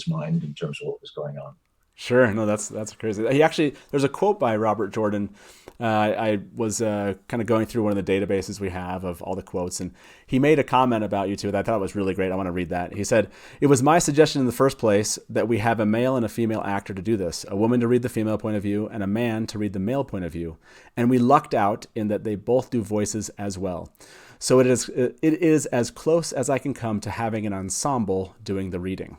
mind in terms of what was going on. Sure. No, that's crazy. There's a quote by Robert Jordan. I was kind of going through one of the databases we have of all the quotes, and he made a comment about you two that I thought was really great. I want to read that. He said, "It was my suggestion in the first place that we have a male and a female actor to do this, a woman to read the female point of view and a man to read the male point of view. And we lucked out in that they both do voices as well. So it is as close as I can come to having an ensemble doing the reading."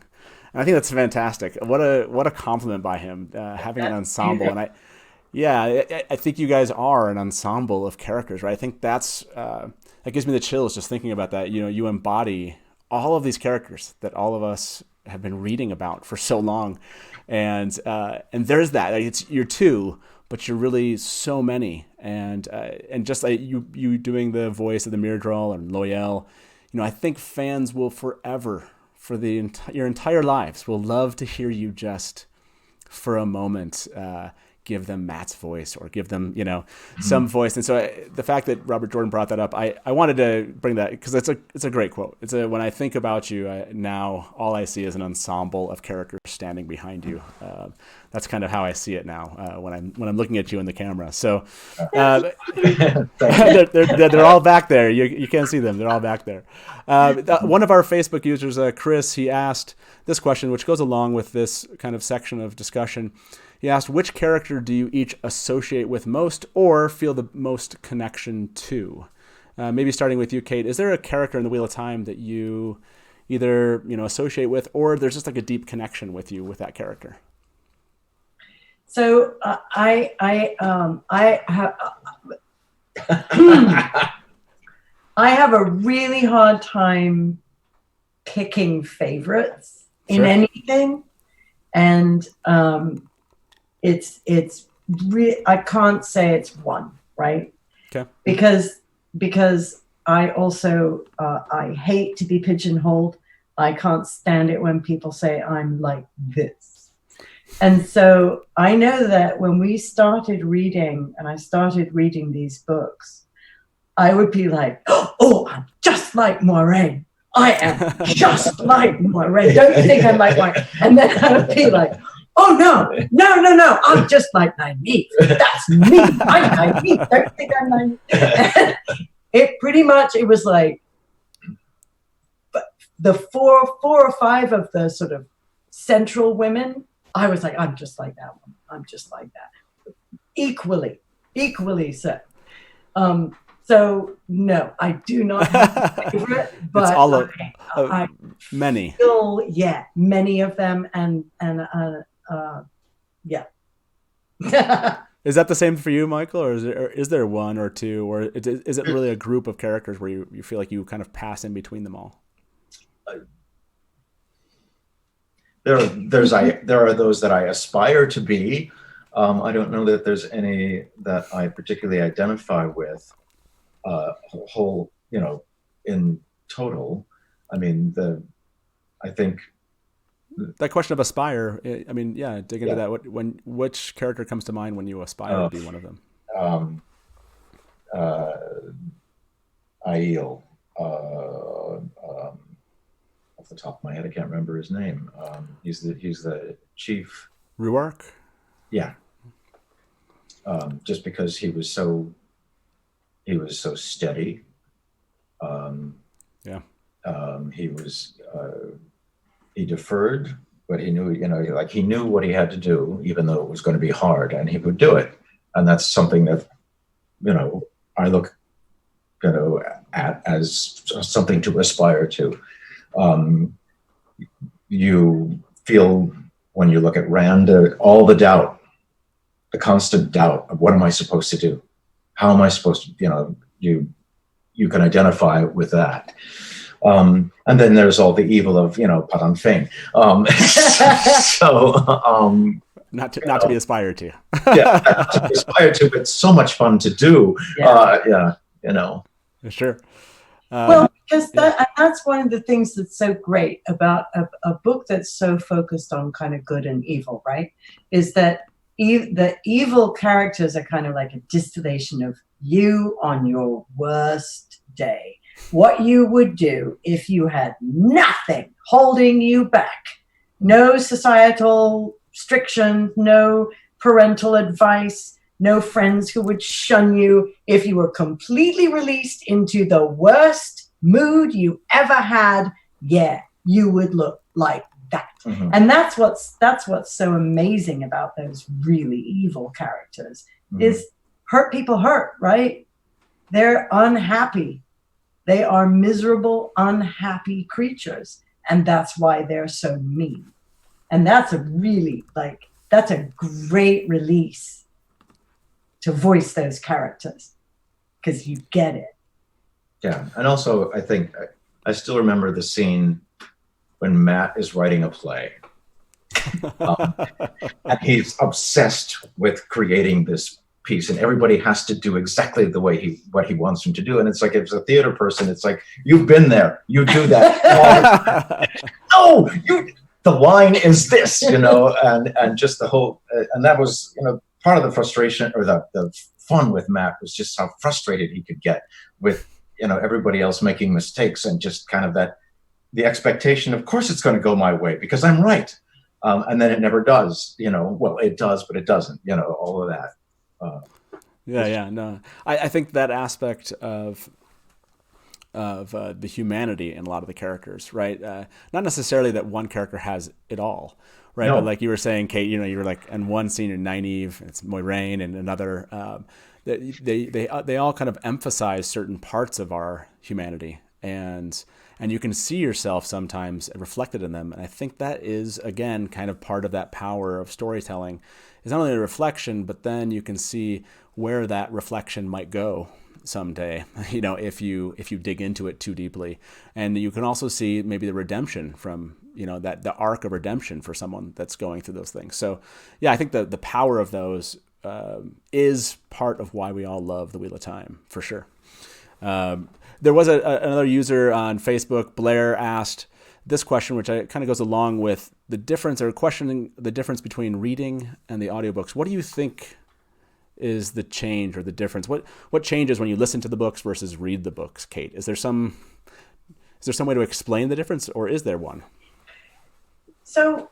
And I think that's fantastic. What a compliment by him, having an ensemble. And I think you guys are an ensemble of characters, right? I think that gives me the chills just thinking about that. You embody all of these characters that all of us have been reading about for so long, and there's that. You're two, but you're really so many, and just like you doing the voice of the Myrddraal and Loyal, I think fans will forever, for your entire lives, will love to hear you just for a moment give them Matt's voice, or give them some voice. And so the fact that Robert Jordan brought that up, I wanted to bring that because it's a great quote. When I think about you now, all I see is an ensemble of characters standing behind you. That's kind of how I see it now when I'm looking at you in the camera. So they're all back there. You can't see them. They're all back there. One of our Facebook users, Chris, he asked this question, which goes along with this kind of section of discussion. He asked, which character do you each associate with most or feel the most connection to? Maybe starting with you, Kate. Is there a character in the Wheel of Time that you either associate with, or there's just like a deep connection with you with that character? So I have a really hard time picking favorites in anything, and I can't say it's one, right? Okay. Because I also I hate to be pigeonholed. I can't stand it when people say I'm like this. And so I know that when we started reading, and I started reading these books, I would be like, oh, I'm just like Moiraine. I am just like Moiraine. Don't you think I'm like Moiraine? And then I would be like, oh, no, I'm just like Nynaeve. That's me. I'm Nynaeve. Don't you think I'm Nynaeve? It was like the four or five of the sort of central women, I was like, I'm just like that one. I'm just like that. Equally so. So no, I do not have a favorite, but it's all many. Still, many of them, and yeah. Is that the same for you, Michael, or is there one or two, or is it really a group of characters where you feel like you kind of pass in between them all? There are those that I aspire to be. I don't know that there's any that I particularly identify with. Whole, in total. I mean, I think that question of aspire. I mean, dig into that. Which character comes to mind when you aspire to be one of them? Aiel. Off the top of my head, I can't remember his name. He's the chief. Ruark? Yeah. Just because he was so steady. Yeah. He deferred, but he knew, like he knew what he had to do, even though it was going to be hard, and he would do it. And that's something that, I look, at as something to aspire to. You feel when you look at Rand, all the doubt, the constant doubt of what am I supposed to do? How am I supposed to, you can identify with that. And then there's all the evil of, Padan Feng. Not to be aspired to. Yeah, not to be aspired to, but it's so much fun to do. Yeah. Sure. Well, because that's one of the things that's so great about a book that's so focused on kind of good and evil, right? Is that the evil characters are kind of like a distillation of you on your worst day. What you would do if you had nothing holding you back. No societal restrictions, no parental advice, no friends who would shun you. If you were completely released into the worst mood you ever had, you would look like that. Mm-hmm. And that's what's so amazing about those really evil characters, is people hurt, right? They're unhappy. They are miserable, unhappy creatures. And that's why they're so mean. And that's a great release to voice those characters, because you get it. Yeah. And also, I think I still remember the scene when Matt is writing a play. And he's obsessed with creating this piece, and everybody has to do exactly the way what he wants them to do. And it's like, if it's a theater person, it's like, you've been there, you do that. No, the line is this, and just the whole, and that was, part of the frustration or the fun with Matt was just how frustrated he could get with, everybody else making mistakes, and just kind of the expectation, of course it's going to go my way because I'm right. And then it never does, well, it does, but it doesn't, all of that. No, I think that aspect of the humanity in a lot of the characters, right? Not necessarily that one character has it all, right? No. But like you were saying, Kate, you were like, in one scene you're naive, it's Moiraine, and another, they all kind of emphasize certain parts of our humanity, and you can see yourself sometimes reflected in them. And I think that is, again, kind of part of that power of storytelling, is not only a reflection, but then you can see where that reflection might go someday, if you dig into it too deeply. And you can also see maybe the redemption from, that the arc of redemption for someone that's going through those things. So yeah, I think the power of those is part of why we all love The Wheel of Time, for sure. There was another user on Facebook, Blair, asked this question, which kind of goes along with the difference, or questioning the difference between reading and the audiobooks. What do you think is the change or the difference? What changes when you listen to the books versus read the books, Kate? Is there some way to explain the difference, or is there one? So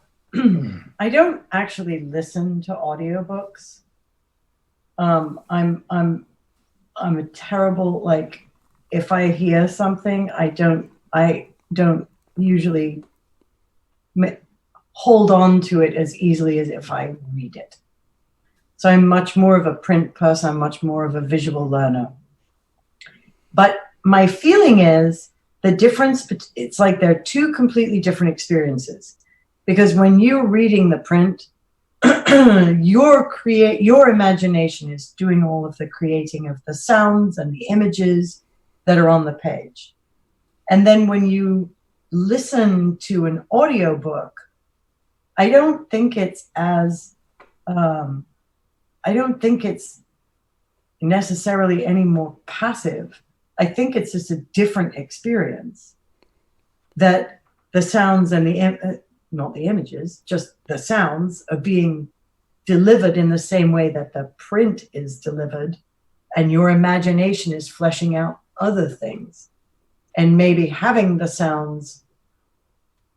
I don't actually listen to audiobooks. I'm a terrible, like, if I hear something, I don't usually hold on to it as easily as if I read it. So I'm much more of a print person. I'm much more of a visual learner. But my feeling is the difference, it's like they're two completely different experiences. Because when you're reading the print, your imagination is doing all of the creating of the sounds and the images that are on the page. And then when you listen to an audiobook, I don't think it's necessarily any more passive. I think it's just a different experience, that the sounds and not the images, just the sounds are being delivered in the same way that the print is delivered, and your imagination is fleshing out other things. And maybe having the sounds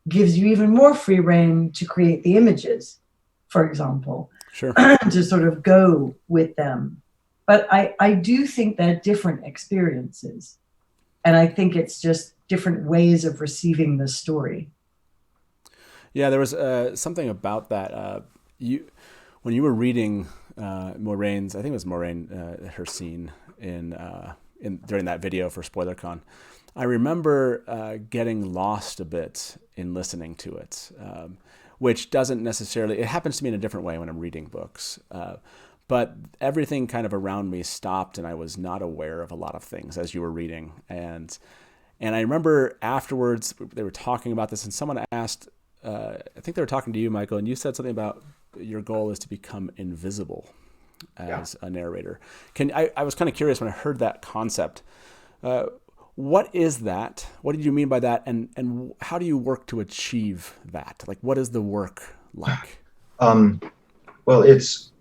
gives you even more free rein to create the images, for example, sure, to sort of go with them. But I do think they're different experiences. And I think it's just different ways of receiving the story. Yeah, there was something about that. When you were reading Moraine's, I think it was Moraine, her scene in during that video for SpoilerCon, I remember getting lost a bit in listening to it, which doesn't necessarily, it happens to me in a different way when I'm reading books. But everything kind of around me stopped, and I was not aware of a lot of things as you were reading. And I remember afterwards they were talking about this, and someone asked, I think they were talking to you, Michael, and you said something about your goal is to become invisible as a narrator. I was kind of curious when I heard that concept. What is that? What did you mean by that? And how do you work to achieve that? Like, what is the work like? Well, it's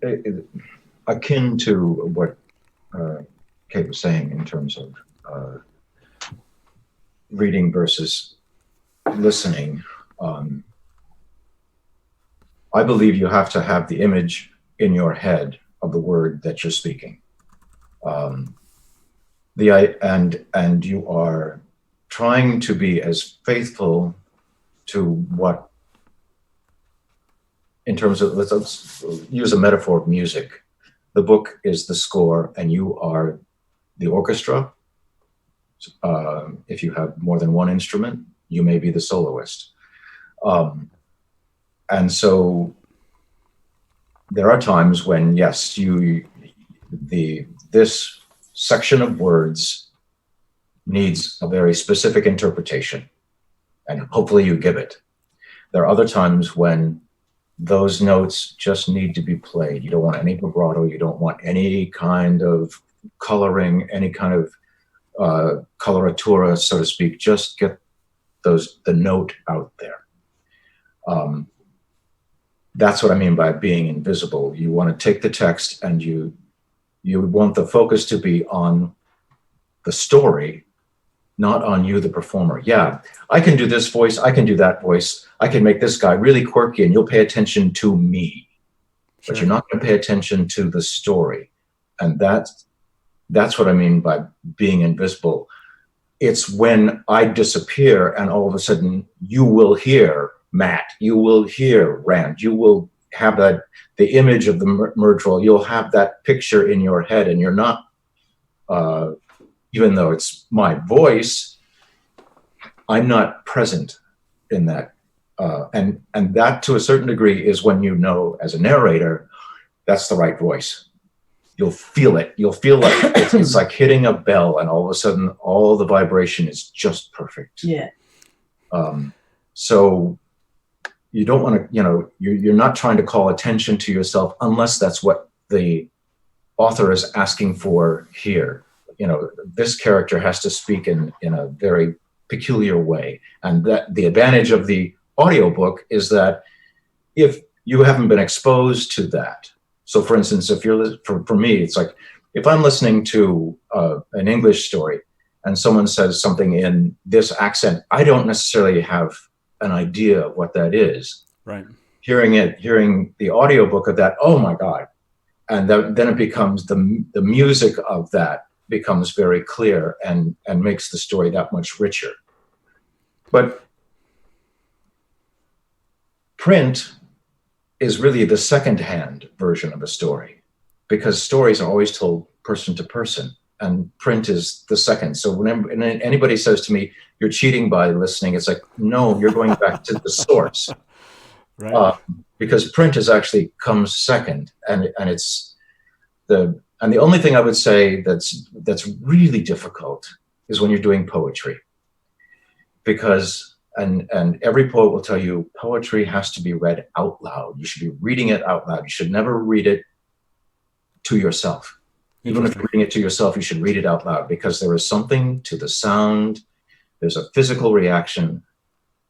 akin to what Kate was saying in terms of reading versus listening. I believe you have to have the image in your head of the word that you're speaking. And you are trying to be as faithful to what, in terms of, let's use a metaphor of music. The book is the score and you are the orchestra. If you have more than one instrument, you may be the soloist. And so there are times when, yes, this section of words needs a very specific interpretation, and hopefully you give it. There are other times when those notes just need to be played. You don't want any vibrato. You don't want any kind of coloring, any kind of coloratura, so to speak. Just get the note out there. That's what I mean by being invisible. You want to take the text and you want the focus to be on the story, not on you, the performer. Yeah, I can do this voice. I can do that voice. I can make this guy really quirky and you'll pay attention to me. Sure. But you're not going to pay attention to the story. And that's what I mean by being invisible. It's when I disappear and all of a sudden you will hear Matt, you will hear Rand, you will have the image of the merge roll, you'll have that picture in your head, and you're not, even though it's my voice, I'm not present in that. And that to a certain degree is when you know as a narrator, that's the right voice. You'll feel it. You'll feel like it's like hitting a bell and all of a sudden all the vibration is just perfect. Yeah. So you don't want to, you're not trying to call attention to yourself unless that's what the author is asking for here. This character has to speak in a very peculiar way. And that the advantage of the audiobook is that if you haven't been exposed to that, so for instance, if you're, for me, it's like, if I'm listening to an English story and someone says something in this accent, I don't necessarily have an idea of what that is. Right. Hearing the audiobook of that, oh my God. And then it becomes the music of that becomes very clear and makes the story that much richer. But print is really the second-hand version of a story, because stories are always told person to person, and print is the second. So whenever anybody says to me, "You're cheating by listening," it's like, no, you're going back to the source, right? Because print is actually comes second, and it's the only thing I would say that's really difficult is when you're doing poetry, because. And every poet will tell you poetry has to be read out loud. You should be reading it out loud. You should never read it to yourself. Even if you're reading it to yourself, you should read it out loud, because there is something to the sound. There's a physical reaction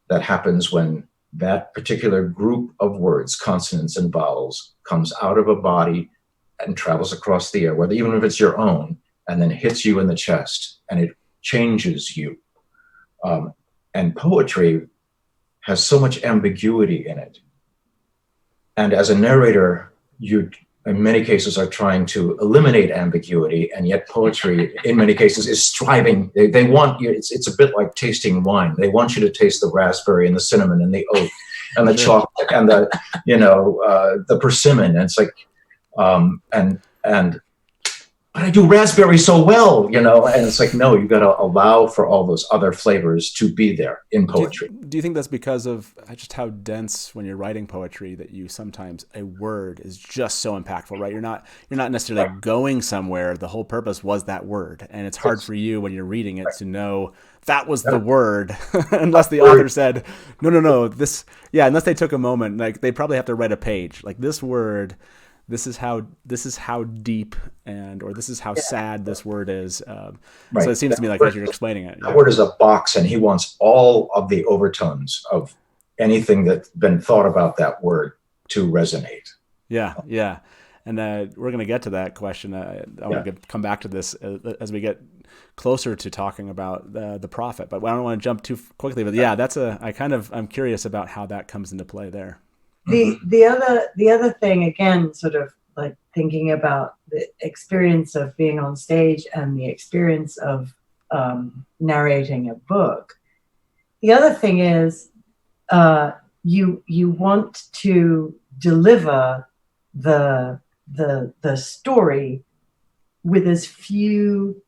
that happens when that particular group of words, consonants and vowels, comes out of a body and travels across the air, even if it's your own, and then hits you in the chest. And changes you. And poetry has so much ambiguity in it. And as a narrator, you, in many cases, are trying to eliminate ambiguity, and yet poetry, in many cases, is striving. They want you. It's a bit like tasting wine. They want you to taste the raspberry and the cinnamon and the oak and the chocolate and the persimmon. And it's like, but I do raspberry so well, and it's like, no, you got to allow for all those other flavors to be there in poetry. Do you think that's because of just how dense, when you're writing poetry, that you sometimes a word is just so impactful, right? You're not necessarily going somewhere. The whole purpose was that word, and it's hard for you when you're reading it to know that was the word, unless the author said, no, this, unless they took a moment, like they probably have to write a page, like this word. This is how deep or this is how sad this word is. So it seems to me like as you're explaining it. That word is a box, and he wants all of the overtones of anything that's been thought about that word to resonate. Yeah. And we're going to get to that question. I want to come back to this as we get closer to talking about the prophet. But I don't want to jump too quickly. But I'm curious about how that comes into play there. The other thing, again, sort of like thinking about the experience of being on stage and the experience of narrating a book. The other thing is you want to deliver the story with as few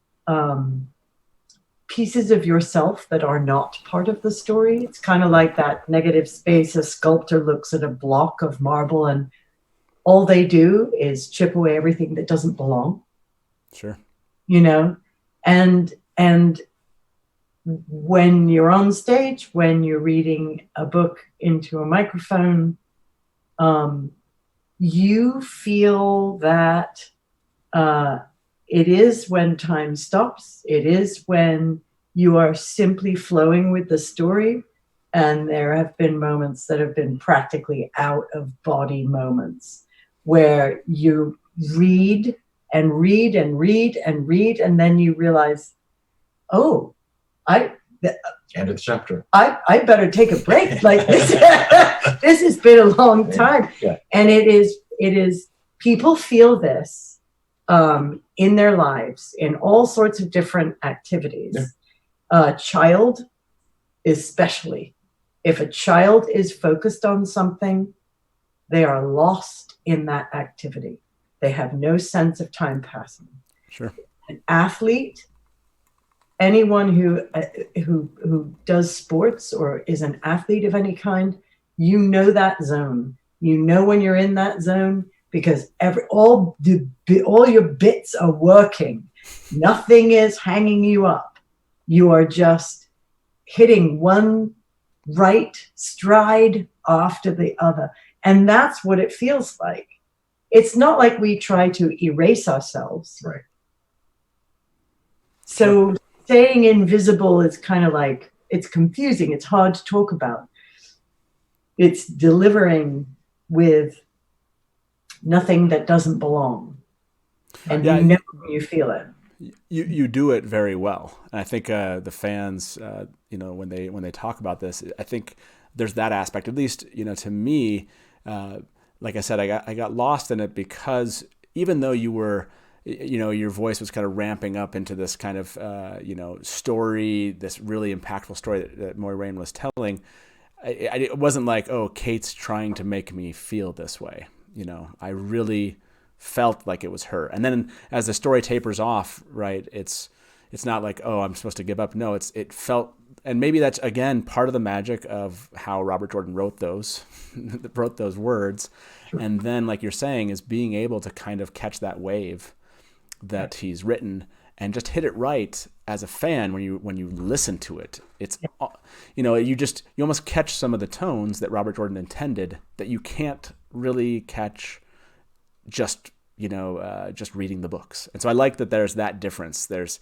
pieces of yourself that are not part of the story. It's kind of like that negative space. A sculptor looks at a block of marble and all they do is chip away everything that doesn't belong. Sure. And when you're on stage, when you're reading a book into a microphone, you feel that it is when time stops. It is when you are simply flowing with the story. And there have been moments that have been practically out of body moments where you read and read and read and read. And then you realize, end of the chapter. I better take a break. Like this, this has been a long time. Yeah. And it is, people feel this in their lives in all sorts of different activities. Yeah. A child, especially, if a child is focused on something, they are lost in that activity. They have no sense of time passing. Sure. An athlete, anyone who does sports or is an athlete of any kind, you know that zone. You know when you're in that zone, because all your bits are working. Nothing is hanging you up. You are just hitting one right stride after the other. And that's what it feels like. It's not like we try to erase ourselves. Right. So staying invisible is kind of like, it's confusing. It's hard to talk about. It's delivering with nothing that doesn't belong. And you know when you feel it. You do it very well. And I think the fans, when they talk about this, I think there's that aspect, at least, to me, like I said, I got lost in it because even though you were, your voice was kind of ramping up into this kind of, story, this really impactful story that Moiraine was telling, it wasn't like, oh, Kate's trying to make me feel this way. I really felt like it was her. And then as the story tapers off, right, it's not like, oh, I'm supposed to give up. No, it felt, and maybe that's, again, part of the magic of how Robert Jordan wrote those words. Sure. And then, like you're saying, is being able to kind of catch that wave that he's written and just hit it right as a fan when you listen to it. It's, you almost catch some of the tones that Robert Jordan intended that you can't really catch just reading the books. And so I like that there's that difference. There's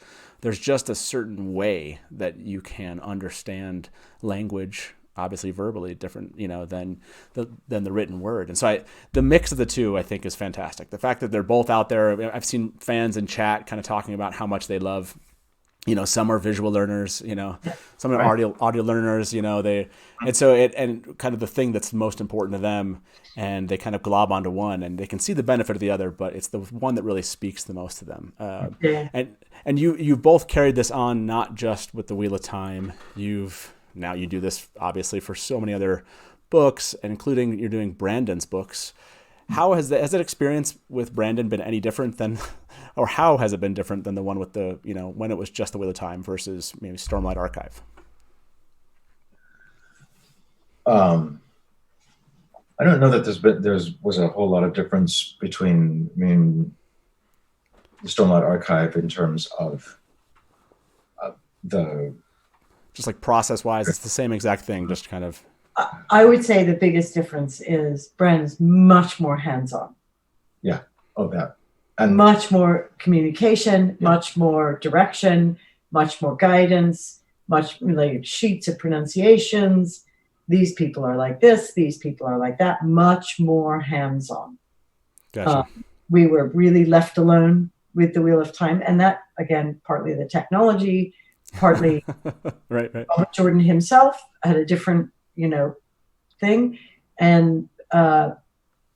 just a certain way that you can understand language, obviously verbally different, than the written word. And so the mix of the two, I think, is fantastic. The fact that they're both out there. I've seen fans in chat kind of talking about how much they love some are visual learners, some are audio learners, and kind of the thing that's most important to them, and they kind of glob onto one, and they can see the benefit of the other, but it's the one that really speaks the most to them. And you've both carried this on, not just with the Wheel of Time. You do this obviously for so many other books, including you're doing Brandon's books. How has that experience with Brandon been any different than, or how has it been different than the one with the, when it was just the Wheel of Time versus maybe Stormlight Archive? I don't know that there was a whole lot of difference between, the Stormlight Archive in terms of just like process wise, it's the same exact thing, just kind of. I would say the biggest difference is Brandon's much more hands-on. Yeah, that. And much more communication, much more direction, much more guidance, much like sheets of pronunciations. These people are like this, these people are like that, much more hands-on. Gotcha. We were really left alone with the Wheel of Time. And that, again, partly the technology, partly right. Jordan himself had a different thing, and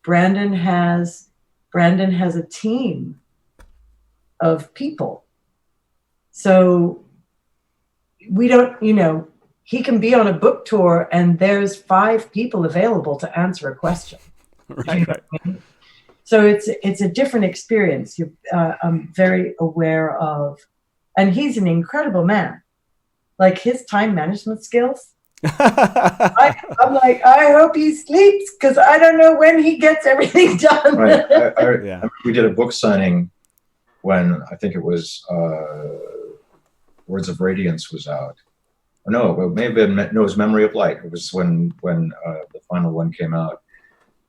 Brandon has a team of people, so we don't, he can be on a book tour and there's 5 people available to answer a question. Right. So it's a different experience. I'm very aware of, and he's an incredible man, like his time management skills. I'm like, I hope he sleeps because I don't know when he gets everything done. Right. We did a book signing when I think it was Words of Radiance was out. No, it may have been it was Memory of Light. It was when the final one came out,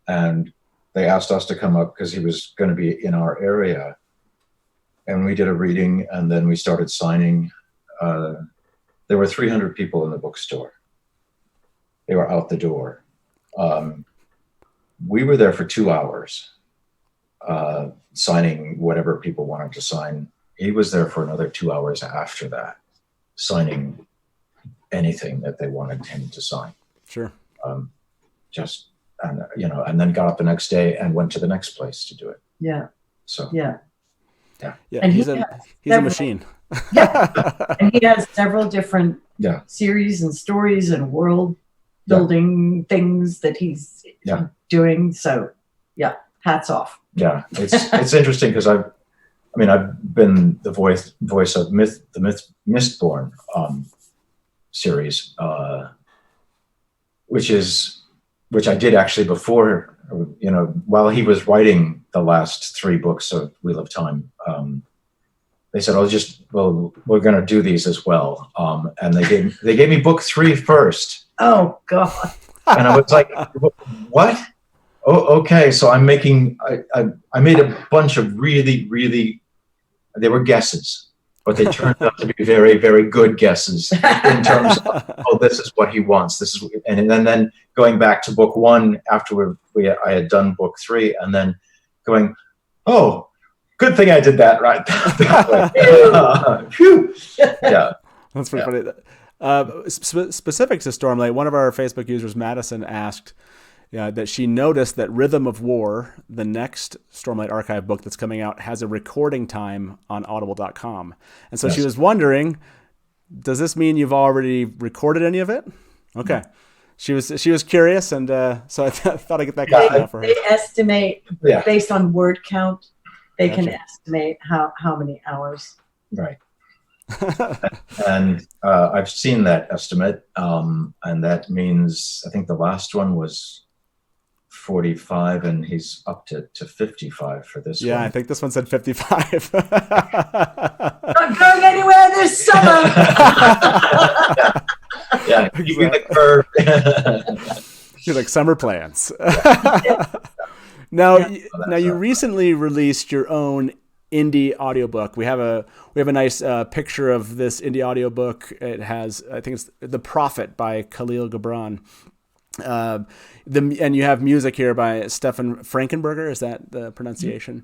and they asked us to come up because he was going to be in our area, and we did a reading, and then we started signing. There were 300 people in the bookstore. They were out the door. We were there for 2 hours, signing whatever people wanted to sign. He was there for another 2 hours after that, signing anything that they wanted him to sign. Sure. And then got up the next day and went to the next place to do it. Yeah. So. Yeah. And he's a machine. Yeah. And he has several different series and stories and world building things that he's doing. So hats off. Yeah. It's interesting because I've been the voice of the Mistborn series, which I did actually before, while he was writing the last 3 books of Wheel of Time. They said, we're going to do these as well. And they gave me book 3 first. Oh God. And I was like, what? Oh, okay. So I made a bunch of really, really, they were guesses, but they turned out to be very, very good guesses in terms of, this is what he wants. And then going back to book 1 after I had done book 3, and then going, oh, good thing I did that right that way. Phew. Yeah. That's pretty funny. Specific to Stormlight, one of our Facebook users, Madison, asked that she noticed that Rhythm of War, the next Stormlight Archive book that's coming out, has a recording time on audible.com. And so she was wondering, does this mean you've already recorded any of it? Okay. She was curious, and so I thought I'd get that question out for her. They estimate, based on word count, they can estimate how many hours. Right. And I've seen that estimate, and that means I think the last one was 45, and he's up to 55 for this one. Yeah, I think this one said 55. Not going anywhere this summer. Give me the curve. You're like summer plans. Now you recently released your own Indy audiobook. We have a nice picture of this Indy audiobook. It has, I think it's The Prophet by Khalil Gibran. And you have music here by Stefan Frankenberger. Is that the pronunciation?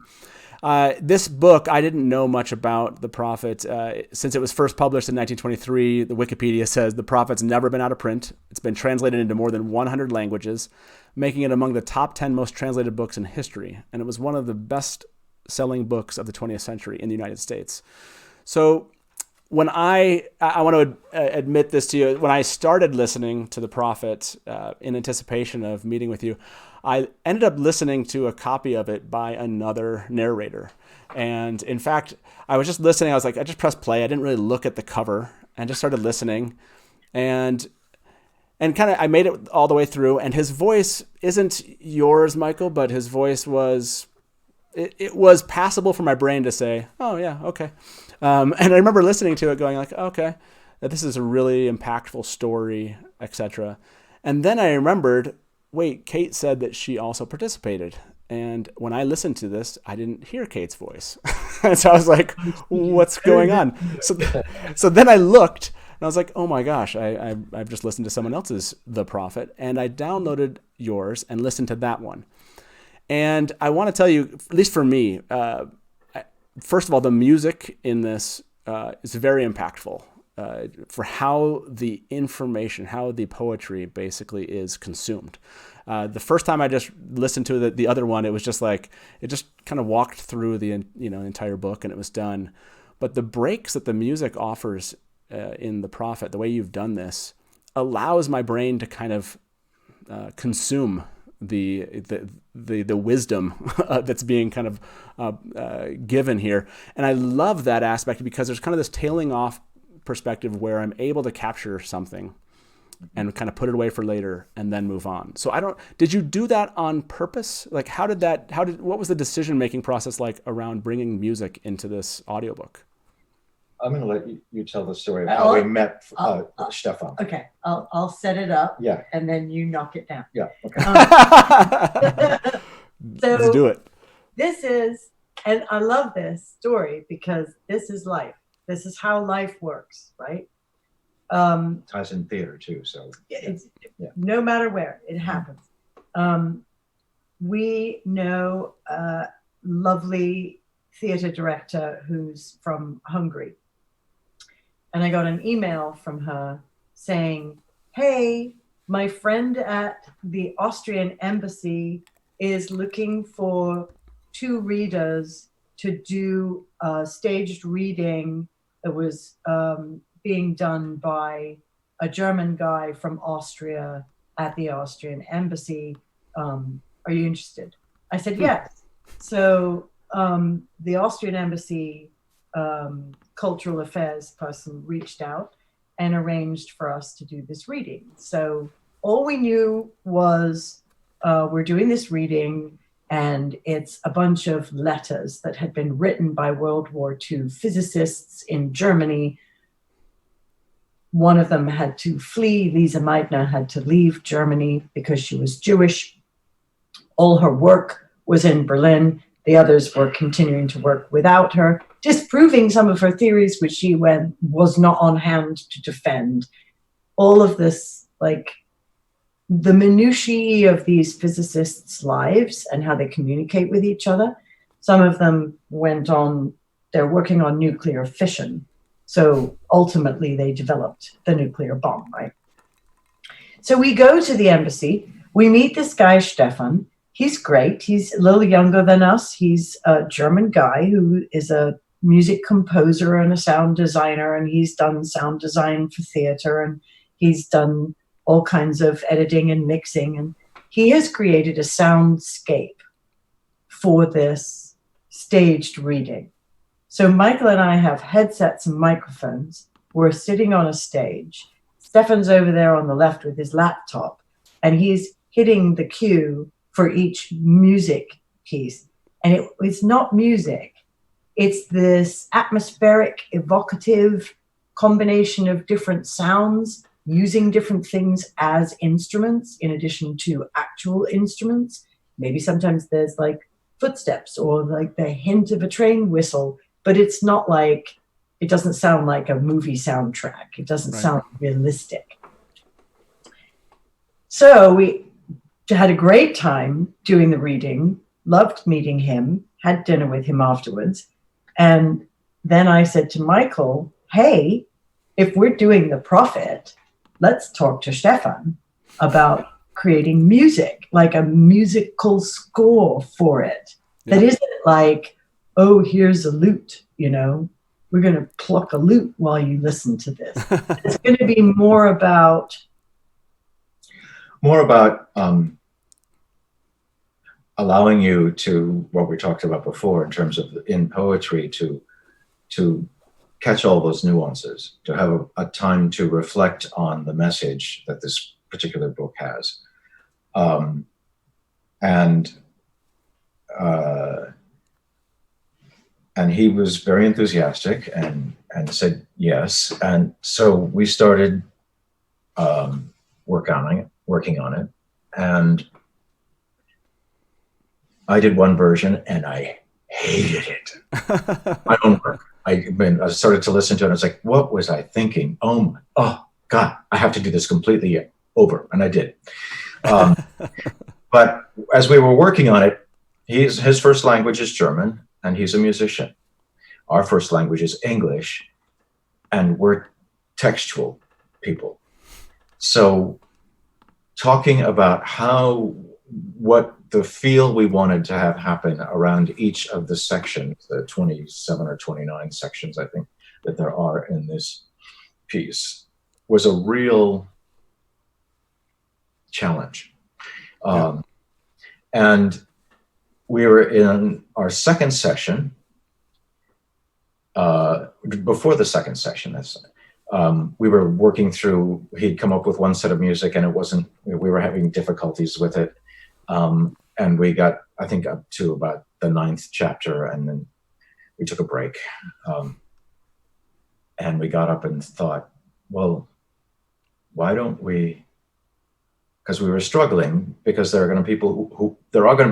This book, I didn't know much about The Prophet. Since it was first published in 1923, the Wikipedia says The Prophet's never been out of print. It's been translated into more than 100 languages, making it among the top 10 most translated books in history. And it was one of the best-selling books of the 20th century in the United States. So when I want to admit this to you, when I started listening to The Prophet in anticipation of meeting with you, I ended up listening to a copy of it by another narrator. And in fact, I was just listening. I was like, I just pressed play. I didn't really look at the cover and just started listening. And kind of, I made it all the way through. And his voice isn't yours, Michael, but his voice was, it was passable for my brain to say, oh yeah, okay. And I remember listening to it going like, okay, this is a really impactful story, etc. And then I remembered, wait, Kate said that she also participated. And when I listened to this, I didn't hear Kate's voice. And so I was like, what's going on? So then I looked and I was like, oh my gosh, I've just listened to someone else's The Prophet. And I downloaded yours and listened to that one. And I want to tell you, at least for me, first of all, the music in this is very impactful. For how the information, how the poetry basically is consumed. The first time I just listened to the other one, it was just like, it just kind of walked through the entire book and it was done. But the breaks that the music offers in The Prophet, the way you've done this, allows my brain to kind of consume the wisdom that's being kind of given here. And I love that aspect because there's kind of this tailing off perspective where I'm able to capture something and kind of put it away for later and then move on. So did you do that on purpose? Like what was the decision-making process like around bringing music into this audiobook? I'm going to let you tell the story of how we met Stefan. Okay, I'll set it up. Yeah. And then you knock it down. Yeah. Okay. So let's do it. This is, and I love this story because this is life. This is how life works, right? Ties in theater too, so no matter where it happens. We know a lovely theater director who's from Hungary, and I got an email from her saying, "Hey, my friend at the Austrian embassy is looking for 2 readers to do a staged reading that was being done by a German guy from Austria at the Austrian embassy. Are you interested?" I said, yes. So the Austrian embassy cultural affairs person reached out and arranged for us to do this reading. So all we knew was we're doing this reading, and it's a bunch of letters that had been written by World War II physicists in Germany. One of them had to flee. Lisa Meitner had to leave Germany because she was Jewish. All her work was in Berlin. The others were continuing to work without her, disproving some of her theories, which she was not on hand to defend. All of this, like the minutiae of these physicists' lives and how they communicate with each other. Some of them they're working on nuclear fission. So ultimately they developed the nuclear bomb, right? So we go to the embassy. We meet this guy, Stefan. He's great. He's a little younger than us. He's a German guy who is a music composer and a sound designer, and he's done sound design for theater, and he's done all kinds of editing and mixing, and he has created a soundscape for this staged reading. So Michael and I have headsets and microphones. We're sitting on a stage. Stefan's over there on the left with his laptop, and he's hitting the cue for each music piece. And it's not music. It's this atmospheric, evocative combination of different sounds, using different things as instruments in addition to actual instruments. Maybe sometimes there's like footsteps or like the hint of a train whistle, but it's not like, it doesn't sound like a movie soundtrack. It doesn't sound realistic. So we had a great time doing the reading, loved meeting him, had dinner with him afterwards. And then I said to Michael, hey, if we're doing The Prophet, let's talk to Stefan about creating music, like a musical score for it. Yeah. That isn't like, oh, here's a lute, you know, we're going to pluck a lute while you listen to this. It's going to be more about allowing you to, what we talked about before in terms of in poetry, to catch all those nuances, to have a time to reflect on the message that this particular book has. And he was very enthusiastic and said yes. And so we started working on it. And I did one version and I hated it. My own work. I started to listen to it and I was like, what was I thinking? Oh God, I have to do this completely over. And I did. But as we were working on it, his first language is German and he's a musician. Our first language is English and we're textual people. So talking about what the feel we wanted to have happen around each of the sections, the 27 or 29 sections, I think, that there are in this piece, was a real challenge. Yeah. And we were in our second session, before the second session, we were working through, he'd come up with one set of music and we were having difficulties with it. And we got, I think, up to about the 9th chapter, and then we took a break. And we got up and thought, well, why don't we, because we were struggling, because there are going to be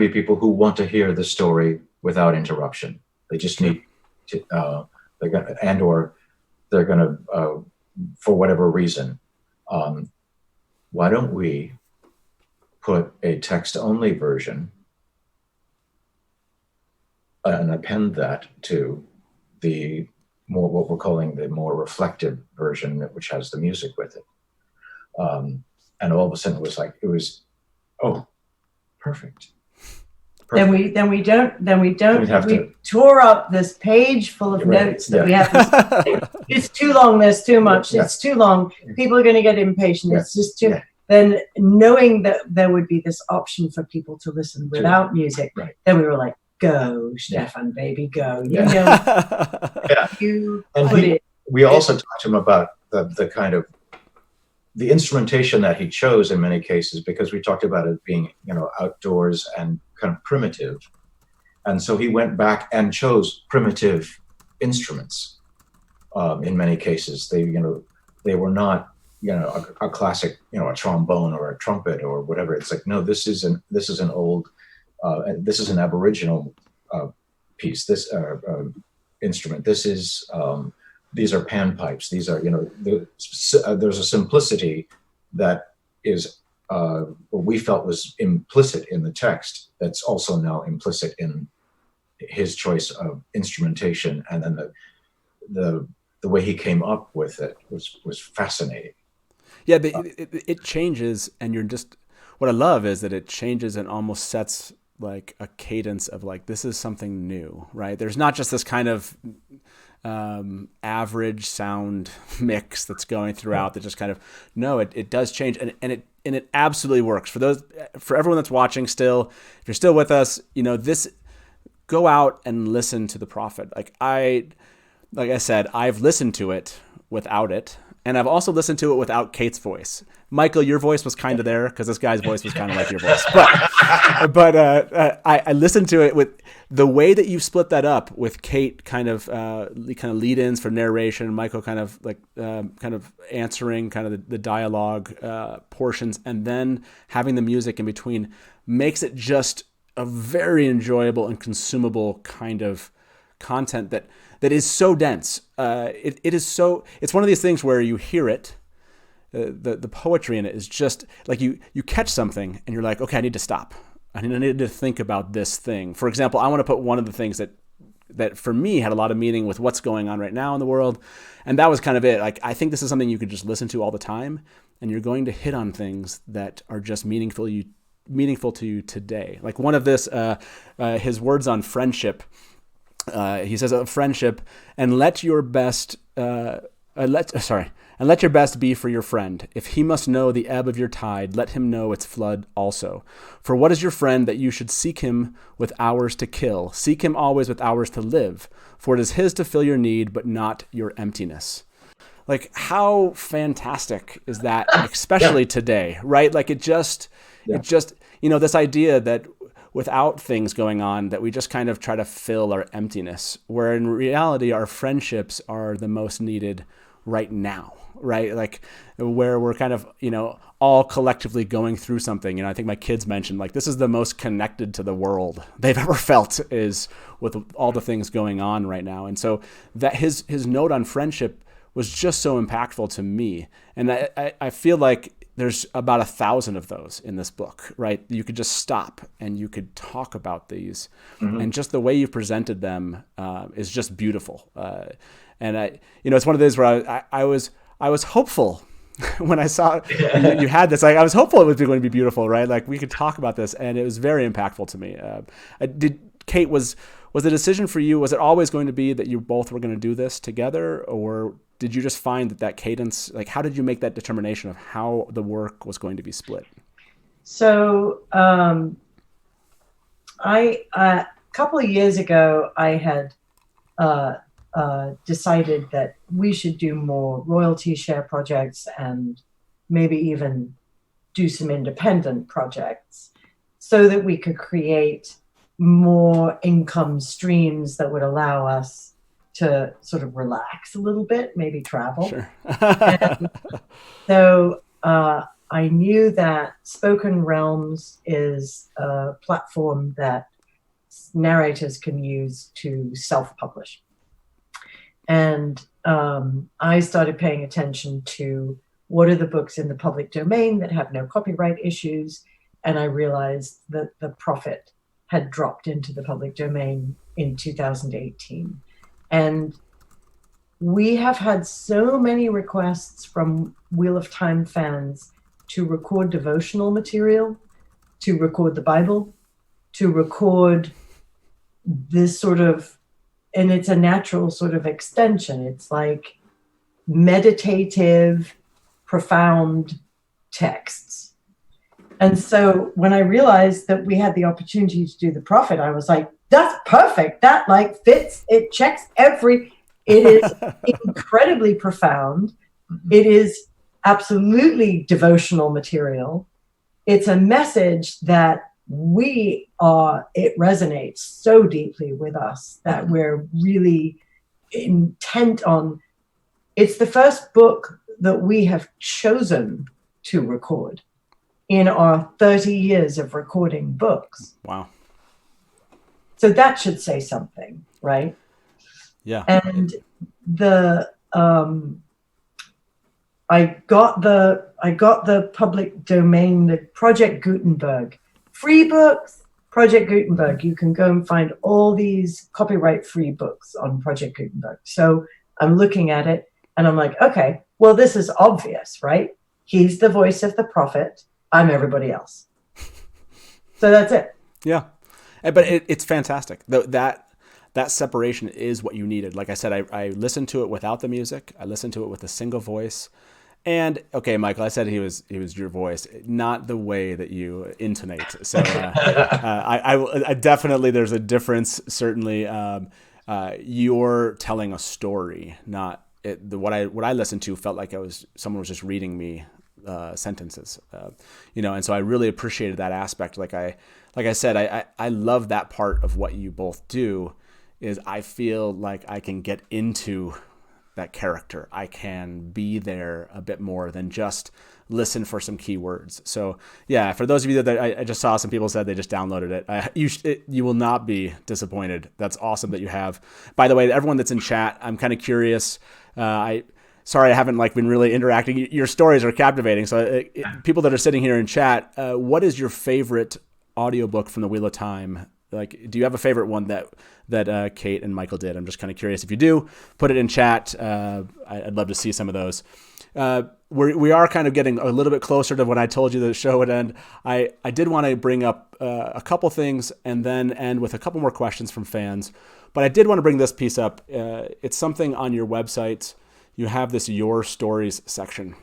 people who want to hear the story without interruption. They just need to, they're going to, for whatever reason, why don't we put a text-only version and append that to the more, what we're calling the more reflective version, which has the music with it. And all of a sudden it was, oh, perfect. Then we tore up this page full of notes that we have to say, it's too long, there's too much, it's too long, people are going to get impatient, it's just too. Then knowing that there would be this option for people to listen without music, then we were like, go, Stefan, baby, go. You know, you put it. We also talked to him about the kind of the instrumentation that he chose in many cases, because we talked about it being, you know, outdoors and kind of primitive. And so he went back and chose primitive instruments in many cases. They were not, you know, a classic, you know, a trombone or a trumpet or whatever. It's like, no, this is an old, this is an Aboriginal piece, this instrument. This is, these are panpipes. These are, you know, there's a simplicity that is, what we felt was implicit in the text that's also now implicit in his choice of instrumentation. And then the way he came up with it was fascinating. Yeah, it changes, and you're just, what I love is that it changes and almost sets like a cadence of like, this is something new, right? There's not just this kind of average sound mix that's going throughout that just kind of, no, it does change, and it absolutely works. For everyone that's watching still, if you're still with us, you know, go out and listen to The Prophet. Like I said, I've listened to it without it. And I've also listened to it without Kate's voice. Michael, your voice was kind of there because this guy's voice was kind of like your voice. But I listened to it with the way that you split that up with Kate kind of lead-ins for narration, Michael kind of answering kind of the dialogue portions, and then having the music in between makes it just a very enjoyable and consumable kind of content that is so dense. It's one of these things where you hear it, the poetry in it is just like you catch something and you're like, okay, I need to stop. I needed to think about this thing. For example, I want to put one of the things that for me had a lot of meaning with what's going on right now in the world. And that was kind of it. Like, I think this is something you could just listen to all the time, and you're going to hit on things that are just meaningful to you today. Like one of this, his words on friendship. He says, friendship, and let your best be for your friend. If he must know the ebb of your tide, let him know its flood also. For what is your friend that you should seek him with hours to kill? Seek him always with hours to live, for it is his to fill your need, but not your emptiness. Like, how fantastic is that, especially today, right? Like, it just, this idea that without things going on, that we just kind of try to fill our emptiness, where in reality, our friendships are the most needed right now, right? Like, where we're kind of, all collectively going through something. I think my kids mentioned, like, this is the most connected to the world they've ever felt, is with all the things going on right now. And so that his note on friendship was just so impactful to me. And I feel like there's about 1,000 of those in this book, right? You could just stop and you could talk about these, and just the way you presented them is just beautiful. And it's one of those where I was hopeful when I saw you had this. Like, I was hopeful it was going to be beautiful, right? Like, we could talk about this, and it was very impactful to me. Kate, was the decision for you? Was it always going to be that you both were going to do this together, or did you just find that cadence? Like, how did you make that determination of how the work was going to be split? So, a couple of years ago, I had decided that we should do more royalty share projects and maybe even do some independent projects so that we could create more income streams that would allow us to sort of relax a little bit, maybe travel. Sure. So I knew that Spoken Realms is a platform that narrators can use to self-publish. And I started paying attention to what are the books in the public domain that have no copyright issues. And I realized that The Prophet had dropped into the public domain in 2018. And we have had so many requests from Wheel of Time fans to record devotional material, to record the Bible, to record this sort of, and it's a natural sort of extension. It's like meditative, profound texts. And so when I realized that we had the opportunity to do The Prophet, I was like, that's perfect. That like fits. It checks it is incredibly profound. It is absolutely devotional material. It's a message that it resonates so deeply with us that we're really intent on. It's the first book that we have chosen to record in our 30 years of recording books. Wow. So that should say something, right? Yeah. And I got the public domain, the Project Gutenberg free books. Project Gutenberg, you can go and find all these copyright free books on Project Gutenberg. So I'm looking at it and I'm like, okay, well, this is obvious, right? He's the voice of the prophet. I'm everybody else. So that's it. Yeah. But it's fantastic. That separation is what you needed. Like I said, I listened to it without the music. I listened to it with a single voice. And okay, Michael, I said he was your voice, not the way that you intonate. So I definitely, there's a difference. Certainly, you're telling a story, not it. What I listened to felt like someone was just reading me sentences, and so I really appreciated that aspect. Like I said, I love that part of what you both do. Is I feel like I can get into that character. I can be there a bit more than just listen for some keywords. So yeah, for those of you that I just saw some people said they just downloaded it. You will not be disappointed. That's awesome that you have. By the way, everyone that's in chat, I'm kind of curious. Sorry, I haven't been really interacting. Your stories are captivating. So people that are sitting here in chat, what is your favorite audiobook from the Wheel of Time, like, do you have a favorite one that Kate and Michael did? I'm just kind of curious. If you do, put it in chat. I'd love to see some of those. We are kind of getting a little bit closer to when I told you the show would end. I did want to bring up a couple things and then end with a couple more questions from fans. But I did want to bring this piece up. It's something on your website. You have this Your Stories section.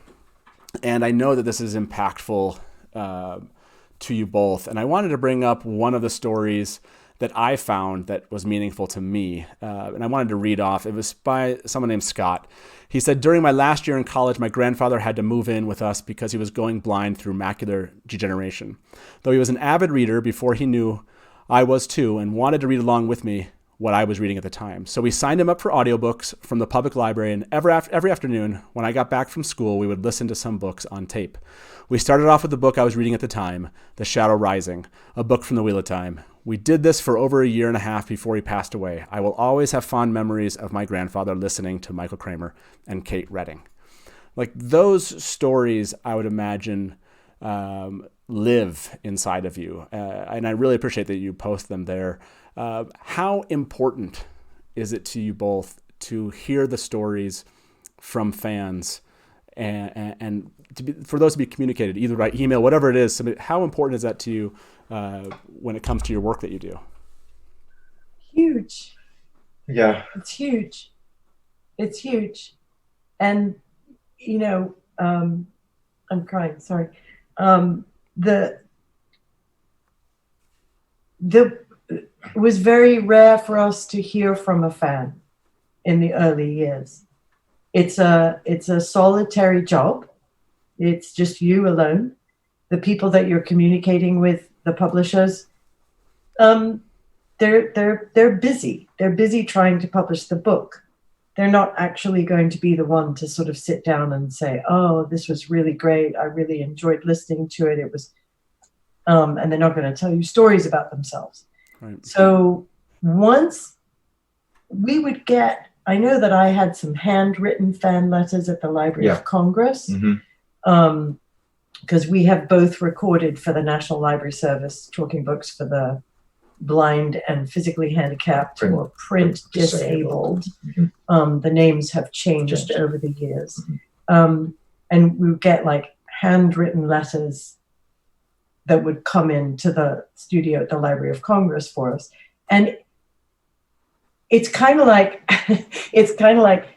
And I know that this is impactful to you both. And I wanted to bring up one of the stories that I found that was meaningful to me. And I wanted to read off. It was by someone named Scott. He said, during my last year in college, my grandfather had to move in with us because he was going blind through macular degeneration. Though he was an avid reader before he knew I was too and wanted to read along with me what I was reading at the time. So we signed him up for audiobooks from the public library, and every afternoon when I got back from school, we would listen to some books on tape. We started off with the book I was reading at the time, The Shadow Rising, a book from the Wheel of Time. We did this for over a year and a half before he passed away. I will always have fond memories of my grandfather listening to Michael Kramer and Kate Redding. Like, those stories, I would imagine, live inside of you. And I really appreciate that you post them there. How important is it to you both to hear the stories from fans and for those to be communicated either by email, whatever it is? How important is that to you when it comes to your work that you do? Huge. Yeah. It's huge. It's huge. And, you know, I'm crying, sorry. It was very rare for us to hear from a fan in the early years. It's a solitary job. It's just you alone. The people that you're communicating with, the publishers, they're busy. They're busy trying to publish the book. They're not actually going to be the one to sort of sit down and say, "Oh, this was really great. I really enjoyed listening to it. It was," and they're not going to tell you stories about themselves. Right. So once we would get, I know that I had some handwritten fan letters at the Library of Congress, because we have both recorded for the National Library Service talking books for the blind and physically handicapped or print disabled. The names have changed over the years. And we would get like handwritten letters that would come into the studio at the Library of Congress for us. And it's kind of like,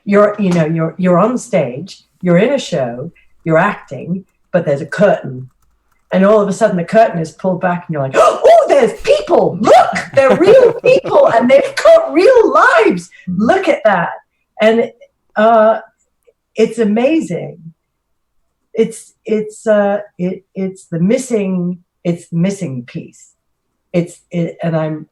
you're on stage, you're in a show, you're acting, but there's a curtain. And all of a sudden the curtain is pulled back and you're like, oh, there's people. Look, they're real people and they've got real lives. Look at that. And it's amazing. It's the missing piece. And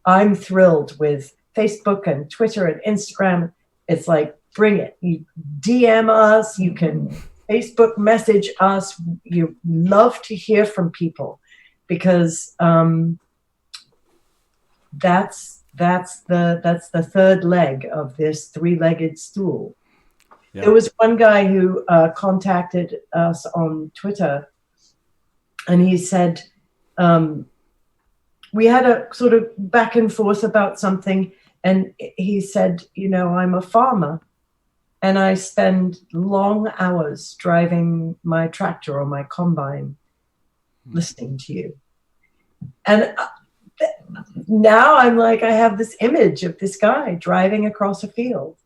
I'm thrilled with Facebook and Twitter and Instagram. It's like, bring it. You DM us, you can Facebook message us. You love to hear from people because that's the third leg of this three-legged stool. Yeah. There was one guy who contacted us on Twitter, and he said, we had a sort of back and forth about something, and he said, I'm a farmer, and I spend long hours driving my tractor or my combine listening to you. And now I'm like, I have this image of this guy driving across a field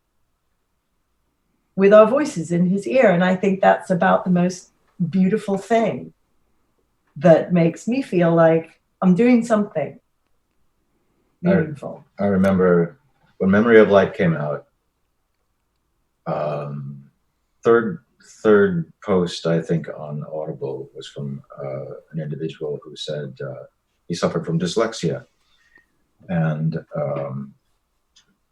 with our voices in his ear. And I think that's about the most beautiful thing that makes me feel like I'm doing something meaningful. I remember when Memory of Light came out, third post, I think, on Audible was from an individual who said he suffered from dyslexia. And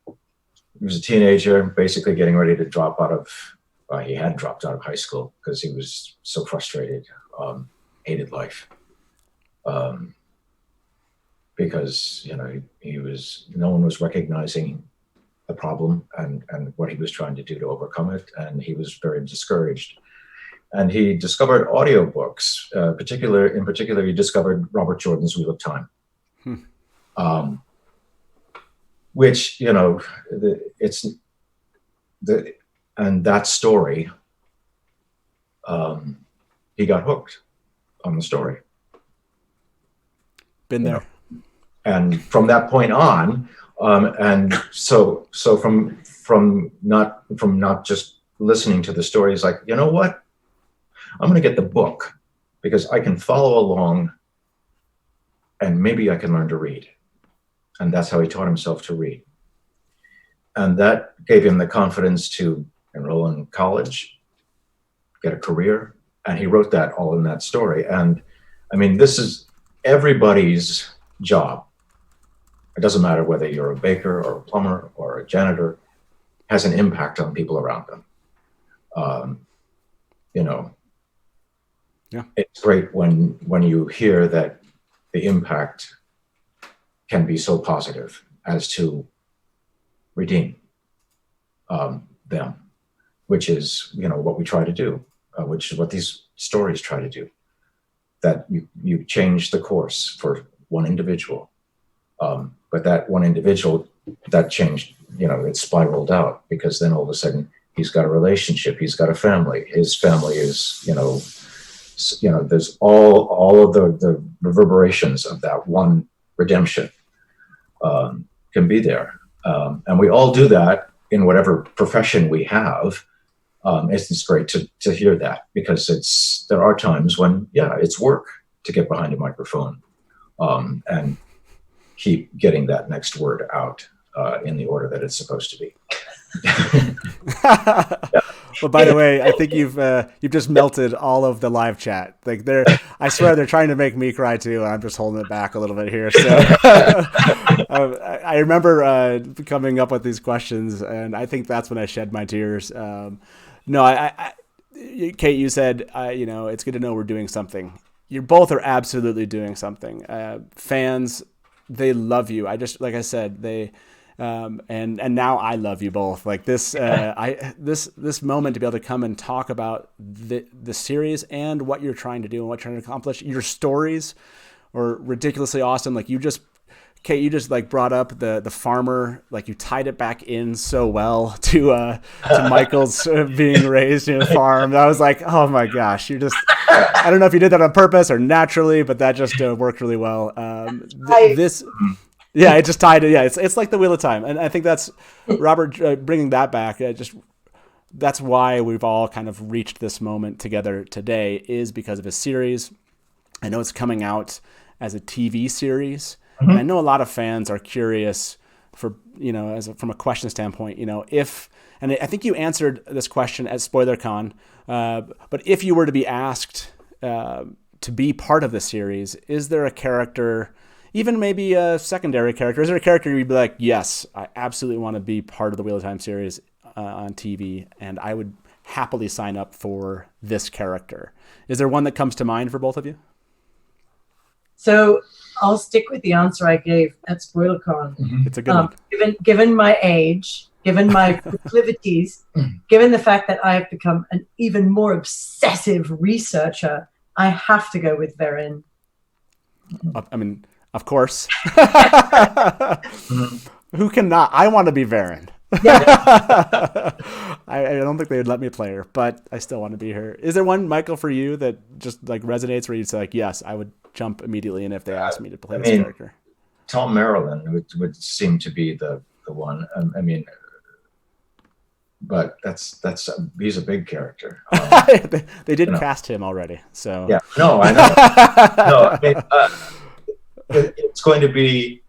he was a teenager, basically getting ready to drop out of, he had dropped out of high school because he was so frustrated, hated life. Because, no one was recognizing the problem and what he was trying to do to overcome it. And he was very discouraged. And he discovered audiobooks. In particular, he discovered Robert Jordan's Wheel of Time, which, you know, and that story, he got hooked on the story. Been there. And from that point on, and so from not just listening to the stories, like, you know what, I'm going to get the book because I can follow along and maybe I can learn to read. And that's how he taught himself to read. And that gave him the confidence to enroll in college, get a career. And he wrote that all in that story. And I mean, this is everybody's job. It doesn't matter whether you're a baker or a plumber or a janitor, has an impact on people around them. You know, yeah, it's great when you hear that the impact can be so positive as to redeem them, which is, you know, what we try to do, which is what these stories try to do. That you change the course for one individual, but that one individual, that changed, you know, it spiraled out, because then all of a sudden he's got a relationship, he's got a family, his family is, you know, there's all of the reverberations of that one redemption can be there. And we all do that in whatever profession we have. It's great to hear that, because there are times when, yeah, it's work to get behind a microphone and keep getting that next word out in the order that it's supposed to be. Yeah. Well, by the way, I think you've just melted all of the live chat. Like I swear they're trying to make me cry too, and I'm just holding it back a little bit here. So I remember coming up with these questions, and I think that's when I shed my tears. No, Kate, you said, you know, it's good to know we're doing something. You both are absolutely doing something. Fans, they love you. Like I said, they. And now I love you both. Like this, this moment to be able to come and talk about the series and what you're trying to do and what you're trying to accomplish. Your stories are ridiculously awesome. Like Kate, you just like brought up the farmer, like you tied it back in so well to Michael's being raised in a farm. I was like, oh my gosh, I don't know if you did that on purpose or naturally, but that just worked really well. Yeah, it just tied it. Yeah, it's like the Wheel of Time, and I think that's Robert bringing that back. That's why we've all kind of reached this moment together today, is because of his series. I know it's coming out as a TV series, and I know a lot of fans are curious for, you know, from a question standpoint, you know, and I think you answered this question at SpoilerCon, but if you were to be asked to be part of the series, is there a character, even maybe a secondary character, is there a character you'd be like, yes, I absolutely want to be part of the Wheel of Time series on TV, and I would happily sign up for this character? Is there one that comes to mind for both of you? So I'll stick with the answer I gave at SpoilerCon. It's a good one. Given my age, given my proclivities, given the fact that I have become an even more obsessive researcher, I have to go with Verin. I mean, of course. Who cannot? I want to be Verin. Yeah. I don't think they'd let me play her, but I still want to be her. Is there one, Michael, for you that just like resonates where you'd say like, yes, I would jump immediately in if they asked me to play this character? Tom Maryland would seem to be the one. I mean, but he's a big character. They did cast him already, so yeah. No, I know. No, I mean, it's going to be.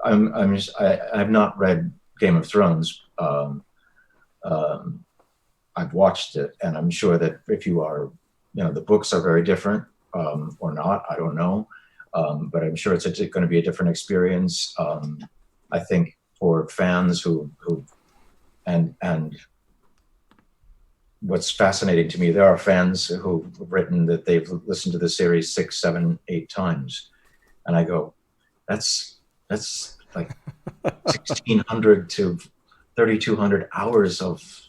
I've not read Game of Thrones. I've watched it, and I'm sure that if you are, you know, the books are very different, or not. I don't know, but I'm sure it's going to be a different experience. I think for fans who and what's fascinating to me, there are fans who've written that they've listened to the series 6, 7, 8 times, and I go, that's like 1,600 to 3,200 hours of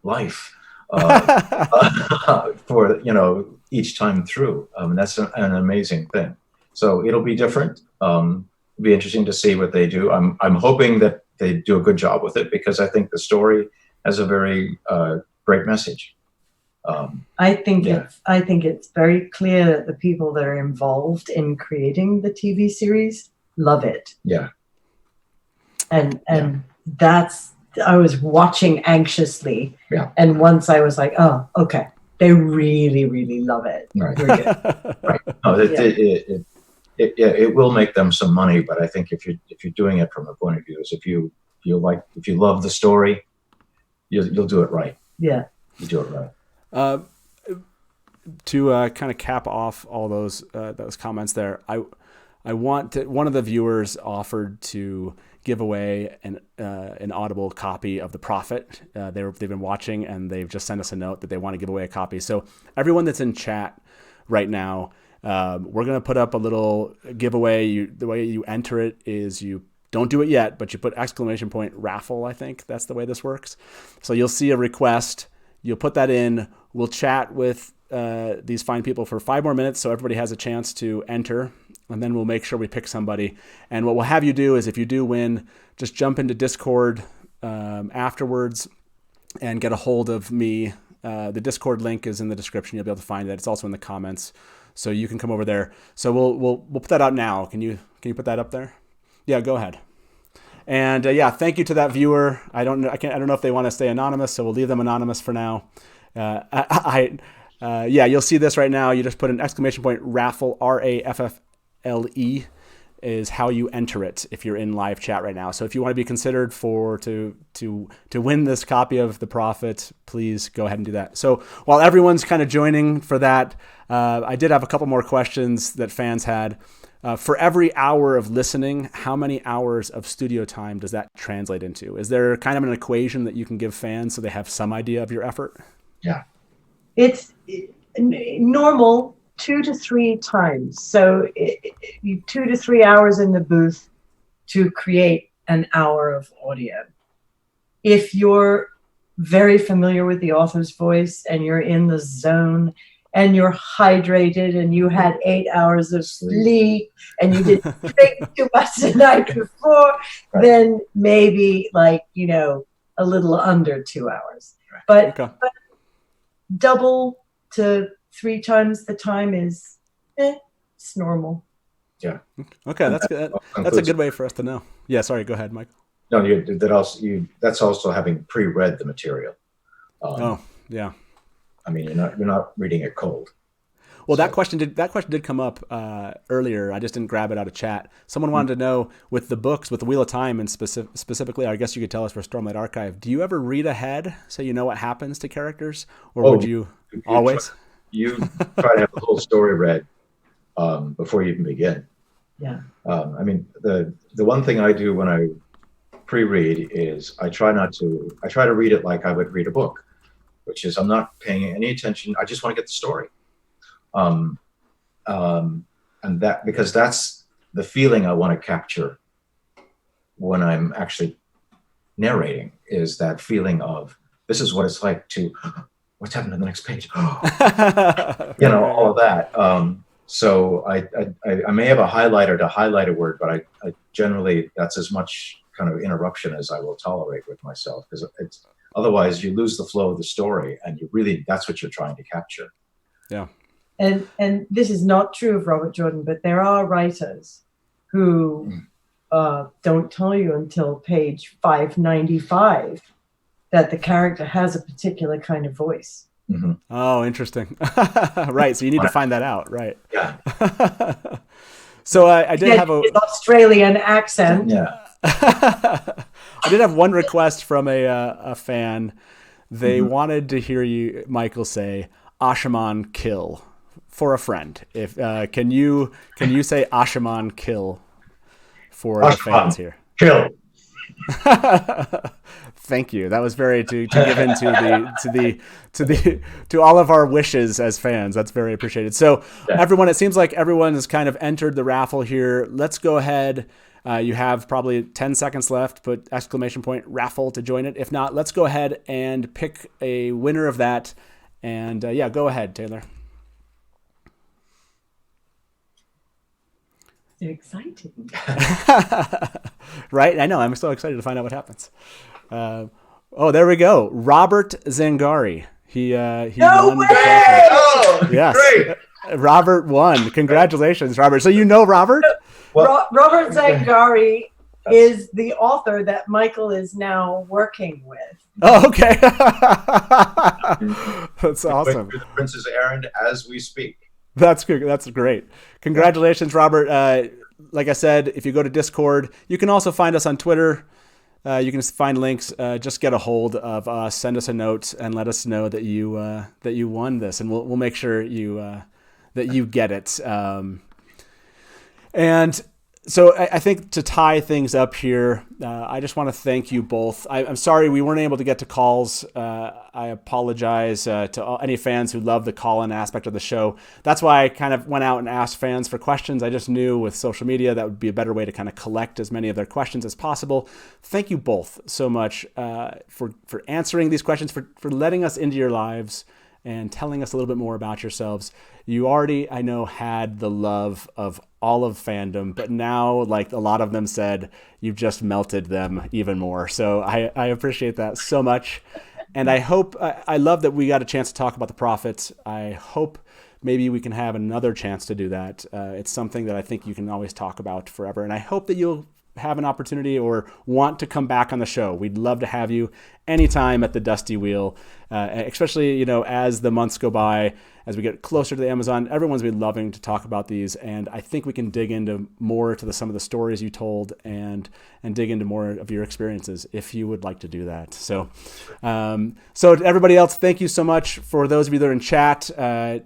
life. for each time through. That's an amazing thing. So it'll be different. It'll be interesting to see what they do. I'm hoping that they do a good job with it, because I think the story has a very great message. I think it's very clear that the people that are involved in creating the TV series love it. Yeah. And that's, I was watching anxiously. Yeah. And once I was like, oh, okay, they really, really love it. Right. We're good. Right. No, it will make them some money, but I think if you're doing it from a point of view, is if you love the story, you'll do it right. Yeah. You do it right. To kind of cap off all those comments there, I want to, one of the viewers offered to give away an Audible copy of The Prophet. They've been watching, and they've just sent us a note that they want to give away a copy. So everyone that's in chat right now, we're going to put up a little giveaway. The way you enter it is you don't do it yet, but you put ! raffle. I think that's the way this works. So you'll see a request. You'll put that in. We'll chat with these fine people for 5 more minutes, so everybody has a chance to enter, and then we'll make sure we pick somebody. And what we'll have you do is, if you do win, just jump into Discord afterwards and get a hold of me. The Discord link is in the description. You'll be able to find it. It's also in the comments, so you can come over there. So we'll put that out now. Can you put that up there? Yeah, go ahead. And thank you to that viewer. I don't know if they want to stay anonymous, so we'll leave them anonymous for now. You'll see this right now. You just put an ! raffle, RAFFLE, is how you enter it if you're in live chat right now. So if you want to be considered to win this copy of The Prophet, please go ahead and do that. So while everyone's kind of joining for that, I did have a couple more questions that fans had. For every hour of listening, how many hours of studio time does that translate into? Is there kind of an equation that you can give fans so they have some idea of your effort? Yeah. It's normal 2 to 3 times. So 2 to 3 hours in the booth to create an hour of audio. If you're very familiar with the author's voice and you're in the zone and you're hydrated and you had 8 hours of sleep and you didn't drink too much the night before, right, then maybe a little under 2 hours. But double to 3 times the time is it's normal. Yeah. Okay, that's good. That's a good way for us to know. Yeah, sorry, go ahead, Mike. No, that's also having pre-read the material. Yeah. I mean, you're not reading it cold. Well, that question did come up earlier. I just didn't grab it out of chat. Someone wanted to know, with the books, with the Wheel of Time, and specifically, I guess you could tell us for Stormlight Archive, do you ever read ahead so you know what happens to characters, or would you always? You try to have the whole story read before you even begin. Yeah. I mean, the one thing I do when I pre-read is I try to read it like I would read a book, which is I'm not paying any attention. I just want to get the story. And that, because that's the feeling I want to capture when I'm actually narrating, is that feeling of, this is what it's like to, what's happening on the next page? All of that. So I may have a highlighter to highlight a word, but I generally, that's as much kind of interruption as I will tolerate with myself, because otherwise you lose the flow of the story, and that's what you're trying to capture. Yeah. And this is not true of Robert Jordan, but there are writers who don't tell you until page 595 that the character has a particular kind of voice. Mm-hmm. Oh, interesting. Right. So you need to find that out. Right. Yeah. So I did have an Australian accent. Yeah. I did have one request from a fan. They wanted to hear you, Michael, say Ashaman kill for a friend. If can you say Ashaman kill for the fans here? Kill. Thank you. That was very to give in to all of our wishes as fans. That's very appreciated. So everyone, it seems like everyone has kind of entered the raffle here. Let's go ahead. You have probably 10 seconds left. Put exclamation point raffle to join it. If not, let's go ahead and pick a winner of that. And yeah, go ahead, Taylor. They're exciting. Right? I know. I'm so excited to find out what happens. Oh, there we go. Robert Zangari. He No won. way! Oh, Yes. great. Robert won. Congratulations, Robert. So you know Robert? Robert Zangari is the author that Michael is now working with. Oh, okay. That's awesome. The prince's errand as we speak. That's good. That's great. Congratulations, Robert. Like I said, if you go to Discord, you can also find us on Twitter. You can find links. Just get a hold of us, send us a note, and let us know that you won this, and we'll make sure that you get it. And so I think to tie things up here, I just want to thank you both. I'm sorry we weren't able to get to calls. I apologize to any fans who love the call-in aspect of the show. That's why I kind of went out and asked fans for questions. I just knew with social media that would be a better way to kind of collect as many of their questions as possible. Thank you both so much for answering these questions, for letting us into your lives and telling us a little bit more about yourselves. You already, I know, had the love of all of fandom, but now, like a lot of them said, you've just melted them even more. So I appreciate that so much. And I hope, I love that we got a chance to talk about the Prophet. I hope maybe we can have another chance to do that. It's something that I think you can always talk about forever. And I hope that you'll have an opportunity or want to come back on the show. We'd love to have you anytime at the Dusty Wheel, especially, as the months go by, as we get closer to the Amazon. Everyone's been loving to talk about these, and I think we can dig into more to some of the stories you told and dig into more of your experiences if you would like to do that. So to everybody else, thank you so much. For those of you that are in chat, I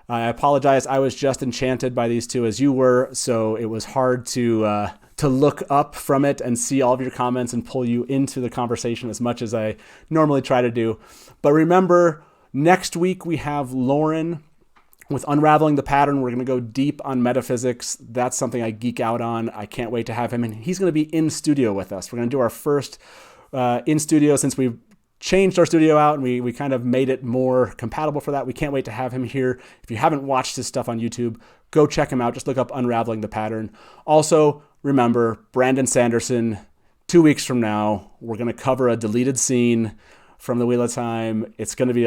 apologize. I was just enchanted by these two as you were, so it was hard to look up from it and see all of your comments and pull you into the conversation as much as I normally try to do. But remember, next week we have Lauren with Unraveling the Pattern. We're going to go deep on metaphysics. That's something I geek out on. I can't wait to have him. And he's going to be in studio with us. We're going to do our first in studio since we've changed our studio out and we kind of made it more compatible for that. We can't wait to have him here. If you haven't watched his stuff on YouTube, go check him out. Just look up Unraveling the Pattern. Also, remember, Brandon Sanderson, 2 weeks from now, we're going to cover a deleted scene from the Wheel of Time. It's going to be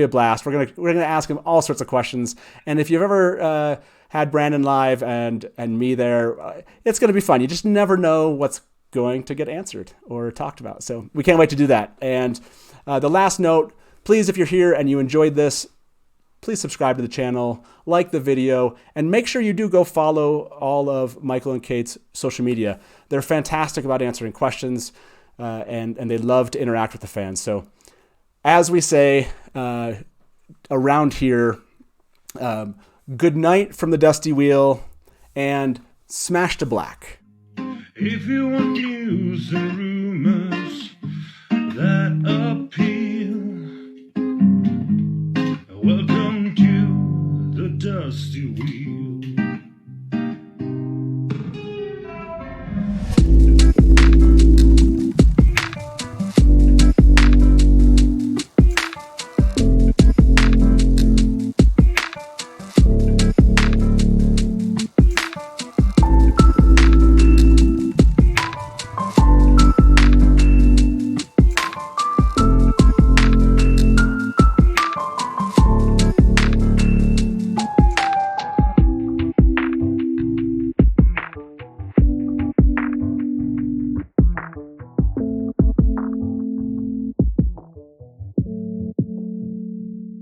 a blast. We're going to ask him all sorts of questions. And if you've ever had Brandon live and me there, it's going to be fun. You just never know what's going to get answered or talked about. So we can't wait to do that. And the last note, please, if you're here and you enjoyed this, please subscribe to the channel, like the video, and make sure you do go follow all of Michael and Kate's social media. They're fantastic about answering questions, and they love to interact with the fans. So as we say around here, good night from the Dusty Wheel, and smash to black. If you want news and